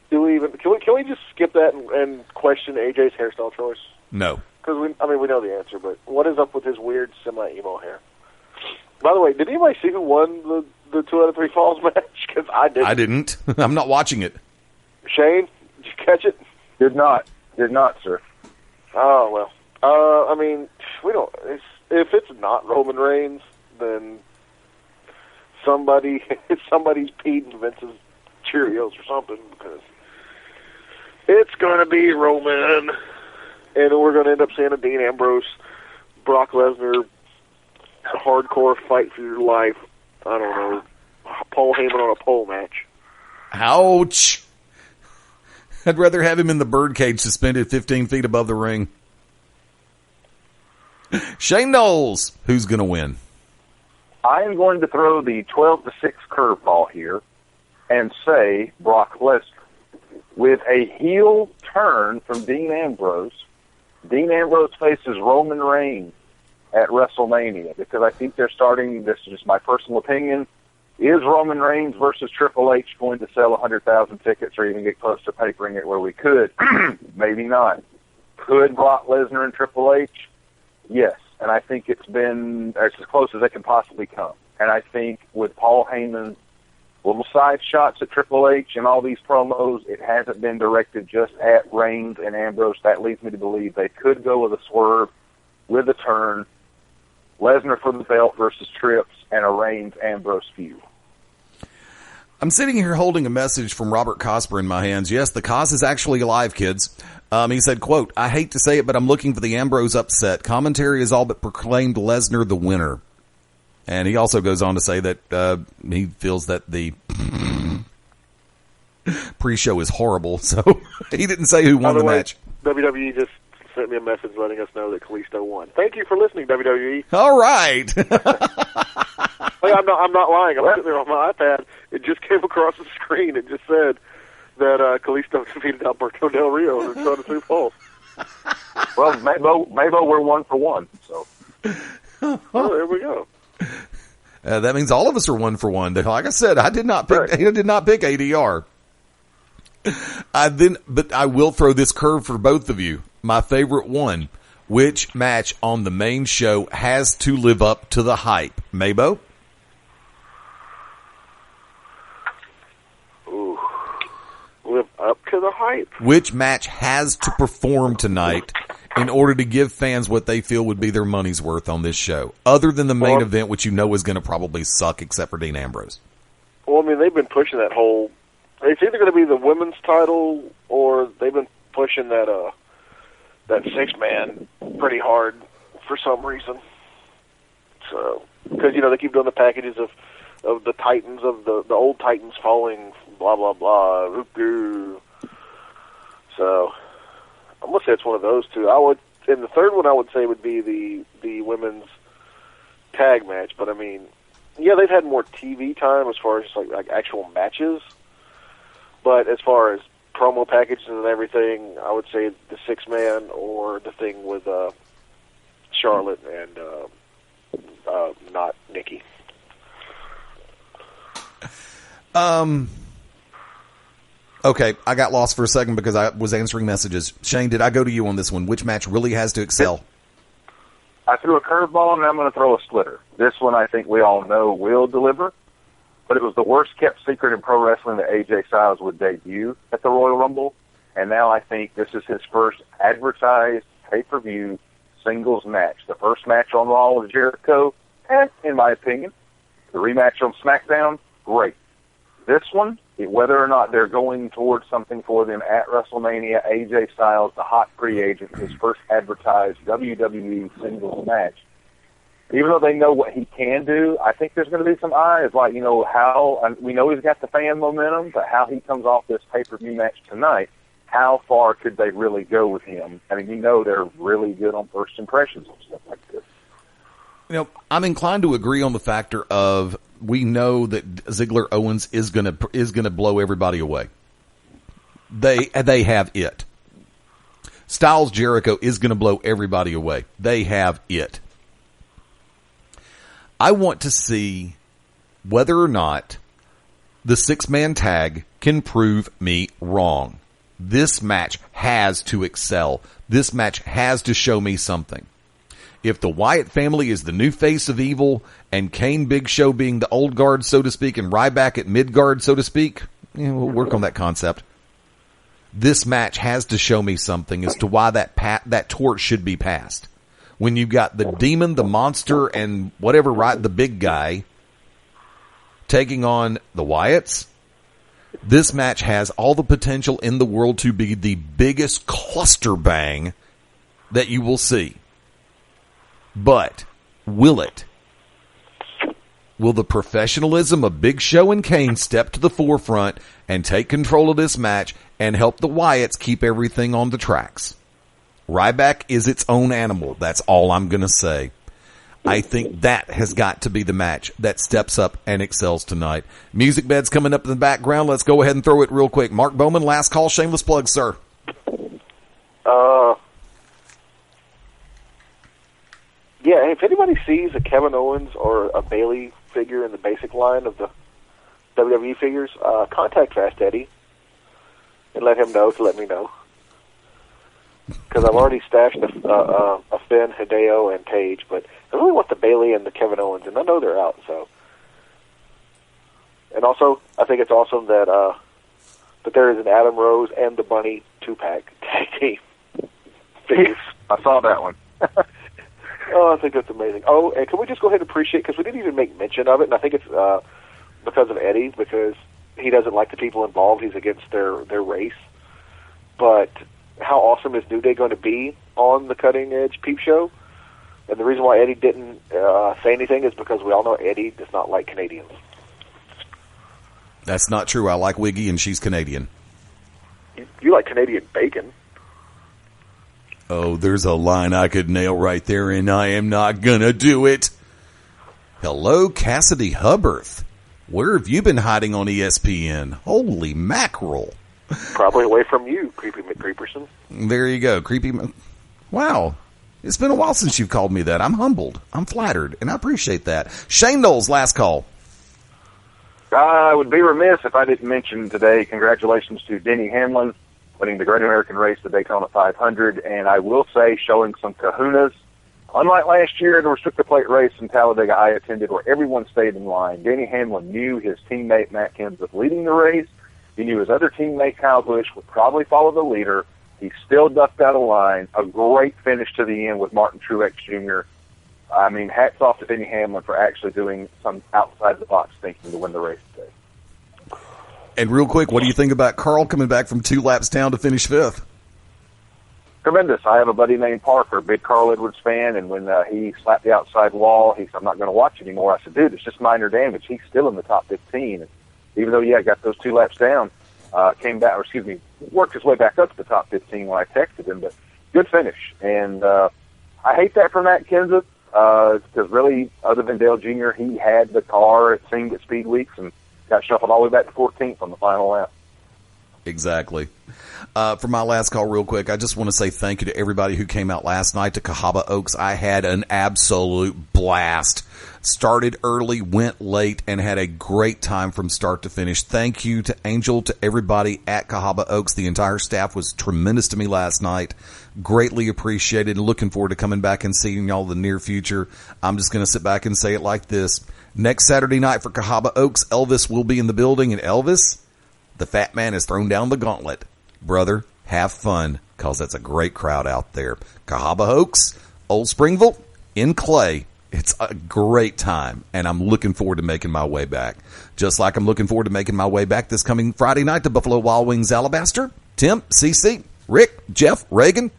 Can we just skip that and question AJ's hairstyle choice? No. Because we know the answer, but what is up with his weird semi-emo hair? By the way, did anybody see who won the 2 out of 3 falls match? Because I didn't. I didn't. I'm not watching it. Shane, did you catch it? Did not, sir. Oh well. We don't. If it's not Roman Reigns, then somebody's peed in Vince's Cheerios or something, because it's going to be Roman. And we're going to end up seeing a Dean Ambrose, Brock Lesnar, hardcore fight for your life. I don't know. Paul Heyman on a pole match. Ouch. I'd rather have him in the birdcage suspended 15 feet above the ring. Shane Noles, who's going to win? I am going to throw the 12-6 curveball here and say Brock Lesnar. With a heel turn from Dean Ambrose faces Roman Reigns at WrestleMania, because I think they're starting, this is just my personal opinion, is Roman Reigns versus Triple H going to sell 100,000 tickets or even get close to papering it where we could? Maybe not. Could Brock Lesnar and Triple H? Yes. And I think it's as close as it can possibly come. And I think with Paul Heyman's little side shots at Triple H and all these promos, it hasn't been directed just at Reigns and Ambrose. That leads me to believe they could go with a swerve, with a turn, Lesnar for the belt versus Trips, and a Reigns-Ambrose feud. I'm sitting here holding a message from Robert Cosper in my hands. Yes, the cause is actually alive, kids. He said, quote, I hate to say it, but I'm looking for the Ambrose upset. Commentary has all but proclaimed Lesnar the winner. And he also goes on to say that he feels that the pre-show is horrible, so he didn't say who won the match. WWE just sent me a message letting us know that Kalisto won. Thank you for listening, WWE. All right. Hey, I'm not lying. I'm sitting there on my iPad. It just came across the screen. It just said that Kalisto defeated Alberto Del Rio in the 2 out of 3 falls. Well, MaBo, we're 1 for 1. So, well, there we go. That means all of us are 1 for 1. Like I said, I did not pick ADR. But I will throw this curve for both of you. My favorite one. Which match on the main show has to live up to the hype? MaBo? Ooh. Live up to the hype? Which match has to perform tonight in order to give fans what they feel would be their money's worth on this show, other than the main event, which you know is going to probably suck, except for Dean Ambrose? Well, I mean, they've been pushing that whole... It's either going to be the women's title, or they've been pushing that 6-man pretty hard for some reason. So, because, they keep doing the packages of the Titans, of the old Titans falling, blah, blah, blah, so... I'm going to say it's one of those two. And the third one I would say would be the women's tag match. But, I mean, yeah, they've had more TV time as far as like actual matches. But as far as promo packages and everything, I would say the 6-man or the thing with Charlotte and not Nikki. Okay, I got lost for a second because I was answering messages. Shane, did I go to you on this one? Which match really has to excel? I threw a curveball, and I'm going to throw a splitter. This one I think we all know will deliver, but it was the worst-kept secret in pro wrestling that AJ Styles would debut at the Royal Rumble, and now I think this is his first advertised pay-per-view singles match. The first match on Raw with Jericho, in my opinion. The rematch on SmackDown, great. this one, whether or not they're going towards something for them at WrestleMania, AJ Styles, the hot free agent, his first advertised WWE singles match, even though they know what he can do, I think there's going to be some eyes, like, how, we know he's got the fan momentum, but how he comes off this pay-per-view match tonight, how far could they really go with him? I mean, they're really good on first impressions and stuff like this. I'm inclined to agree on the factor of we know that Ziggler Owens is gonna blow everybody away. They have it. Styles Jericho is gonna blow everybody away. They have it. I want to see whether or not the 6-man tag can prove me wrong. This match has to excel. This match has to show me something. If the Wyatt family is the new face of evil and Kane Big Show being the old guard, so to speak, and Ryback at mid guard, so to speak, we'll work on that concept. This match has to show me something as to why that torch should be passed. When you've got the demon, the monster, and whatever, right, the big guy taking on the Wyatts, this match has all the potential in the world to be the biggest cluster bang that you will see. But will it? Will the professionalism of Big Show and Kane step to the forefront and take control of this match and help the Wyatts keep everything on the tracks? Ryback is its own animal. That's all I'm going to say. I think that has got to be the match that steps up and excels tonight. Music bed's coming up in the background. Let's go ahead and throw it real quick. Mark Bowman, last call, shameless plug, sir. Yeah, if anybody sees a Kevin Owens or a Bayley figure in the basic line of the WWE figures, contact Fast Eddie and let him know to let me know. Because I've already stashed a Finn, Hideo, and Tage, but I really want the Bayley and the Kevin Owens, and I know they're out. So, and also, I think it's awesome that there is an Adam Rose and the Bunny 2-pack tag team figures. I saw that one. Oh, I think that's amazing. Oh, and can we just go ahead and appreciate, because we didn't even make mention of it, and I think it's because of Eddie, because he doesn't like the people involved. He's against their race. But how awesome is New Day going to be on the Cutting Edge Peep Show? And the reason why Eddie didn't say anything is because we all know Eddie does not like Canadians. That's not true. I like Wiggy, and she's Canadian. You like Canadian bacon. Oh, there's a line I could nail right there, and I am not gonna do it. Hello, Cassidy Hubbarth. Where have you been hiding on ESPN? Holy mackerel. Probably away from you, Creepy McCreeperson. There you go, Creepy. Wow. It's been a while since you've called me that. I'm humbled. I'm flattered, and I appreciate that. Shane Knowles, last call. I would be remiss if I didn't mention today, congratulations to Denny Hamlin winning the Great American Race, the Daytona 500, and I will say showing some kahunas. Unlike last year, the restrictor plate race in Talladega I attended where everyone stayed in line. Denny Hamlin knew his teammate Matt Kenseth was leading the race. He knew his other teammate Kyle Busch would probably follow the leader. He still ducked out of line. A great finish to the end with Martin Truex Jr. I mean, hats off to Denny Hamlin for actually doing some outside-the-box thinking to win the race today. And real quick, what do you think about Carl coming back from 2 laps down to finish 5th? Tremendous. I have a buddy named Parker, big Carl Edwards fan, and when he slapped the outside wall, he said, I'm not going to watch anymore. I said, dude, it's just minor damage. He's still in the top 15. And even though, got those 2 laps down, worked his way back up to the top 15 when I texted him, but good finish. And I hate that for Matt Kenseth, because really, other than Dale Jr., he had the car, it seemed, at Speed Weeks, and got shuffled all the way back to 14th on the final lap. Exactly. For my last call real quick, I just want to say thank you to everybody who came out last night to Cahaba Oaks. I had an absolute blast. Started early, went late, and had a great time from start to finish. Thank you to Angel, to everybody at Cahaba Oaks. The entire staff was tremendous to me last night. Greatly appreciated, and looking forward to coming back and seeing y'all in the near future. I'm just going to sit back and say it like this. Next Saturday night for Cahaba Oaks, Elvis will be in the building, and Elvis, the fat man, has thrown down the gauntlet. Brother, have fun, because that's a great crowd out there. Cahaba Oaks, Old Springville, in Clay. It's a great time, and I'm looking forward to making my way back. Just like I'm looking forward to making my way back this coming Friday night to Buffalo Wild Wings Alabaster. Tim, CC, Rick, Jeff, Reagan,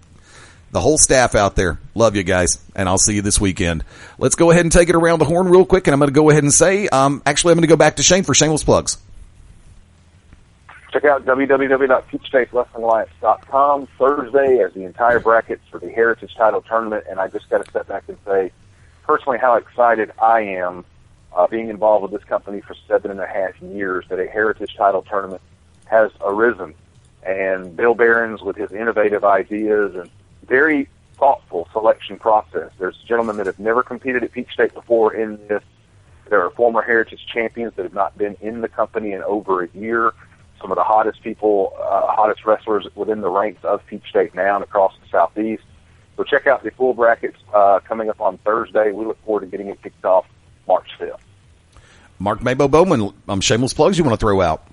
the whole staff out there. Love you guys, and I'll see you this weekend. Let's go ahead and take it around the horn real quick, and I'm going to go ahead and say, actually, I'm going to go back to Shane for shameless plugs. Check out www.PeachstateWrestlingAlliance.com Thursday as the entire brackets for the Heritage Title Tournament, and I just got to step back and say, personally, how excited I am being involved with this company for 7.5 years that a Heritage Title Tournament has arisen. And Bill Behrens, with his innovative ideas and very thoughtful selection process. There's gentlemen that have never competed at Peachstate before in this. There are former Heritage champions that have not been in the company in over a year. Some of the hottest people, hottest wrestlers within the ranks of Peachstate now and across the Southeast. So check out the full brackets coming up on Thursday. We look forward to getting it kicked off March 5th. Mark MaBo Bowman, shameless plugs you want to throw out?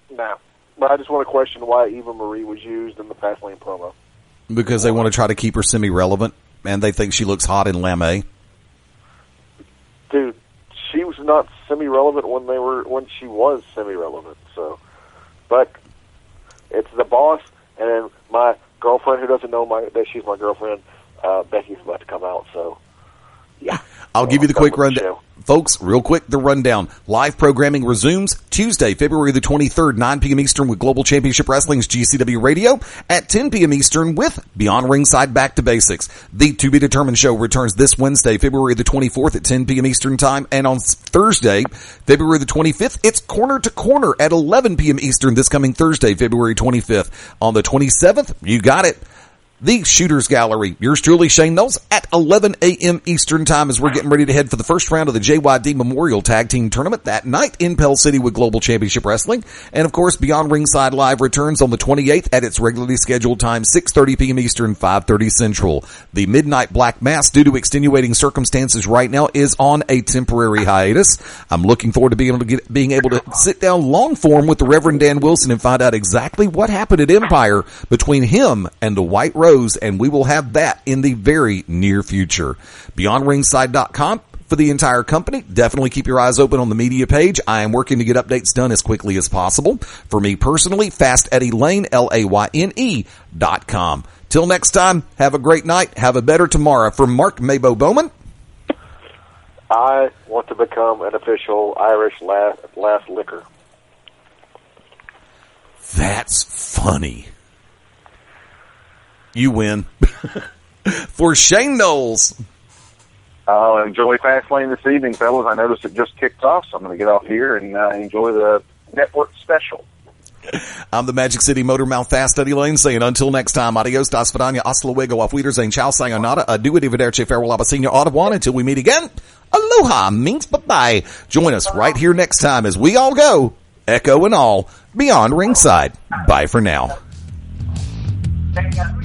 No. But I just want to question why Eva Marie was used in the FastLane promo. Because they want to try to keep her semi-relevant, and they think she looks hot in lame. Dude, she was not semi-relevant when she was semi-relevant. So, but it's the boss, and then my girlfriend who doesn't know that she's my girlfriend, Becky's about to come out. So, yeah. I'll give you the quick rundown. Folks, real quick, the rundown. Live programming resumes Tuesday, February the 23rd, 9 p.m. Eastern with Global Championship Wrestling's GCW Radio at 10 p.m. Eastern with Beyond Ringside Back to Basics. The To Be Determined show returns this Wednesday, February the 24th at 10 p.m. Eastern Time. And on Thursday, February the 25th, it's Corner to Corner at 11 p.m. Eastern this coming Thursday, February 25th. On the 27th, you got it. The Shooters Gallery. Yours truly, Shane Noles, at 11 a.m. Eastern Time as we're getting ready to head for the first round of the JYD Memorial Tag Team Tournament that night in Pell City with Global Championship Wrestling. And, of course, Beyond Ringside Live returns on the 28th at its regularly scheduled time, 6:30 p.m. Eastern, 5:30 Central. The Midnight Black Mass, due to extenuating circumstances right now, is on a temporary hiatus. I'm looking forward to being able to sit down long form with the Reverend Dan Wilson and find out exactly what happened at Empire between him and the White Rose. And we will have that in the very near future. BeyondRingside.com for the entire company. Definitely keep your eyes open on the media page. I am working to get updates done as quickly as possible. For me personally, Fast Eddie Layne, LAYNE.com. Till next time, have a great night. Have a better tomorrow. From Mark MaBo Bowman. I want to become an official Irish last liquor. That's funny. You win. For Shane Noles. I'll enjoy FastLane this evening, fellas. I noticed it just kicked off, so I'm going to get off here and enjoy the network special. I'm the Magic City Motor Mouth Fast Eddie Layne saying until next time, adios, das vidania, hasta luego, auf Wiedersehen, ciao, sayonara, adieu, arrivederci, farewell, abasino, au revoir, until we meet again. Aloha means bye-bye. Join us right here next time as we all go, echo and all, beyond ringside. Bye for now. Check out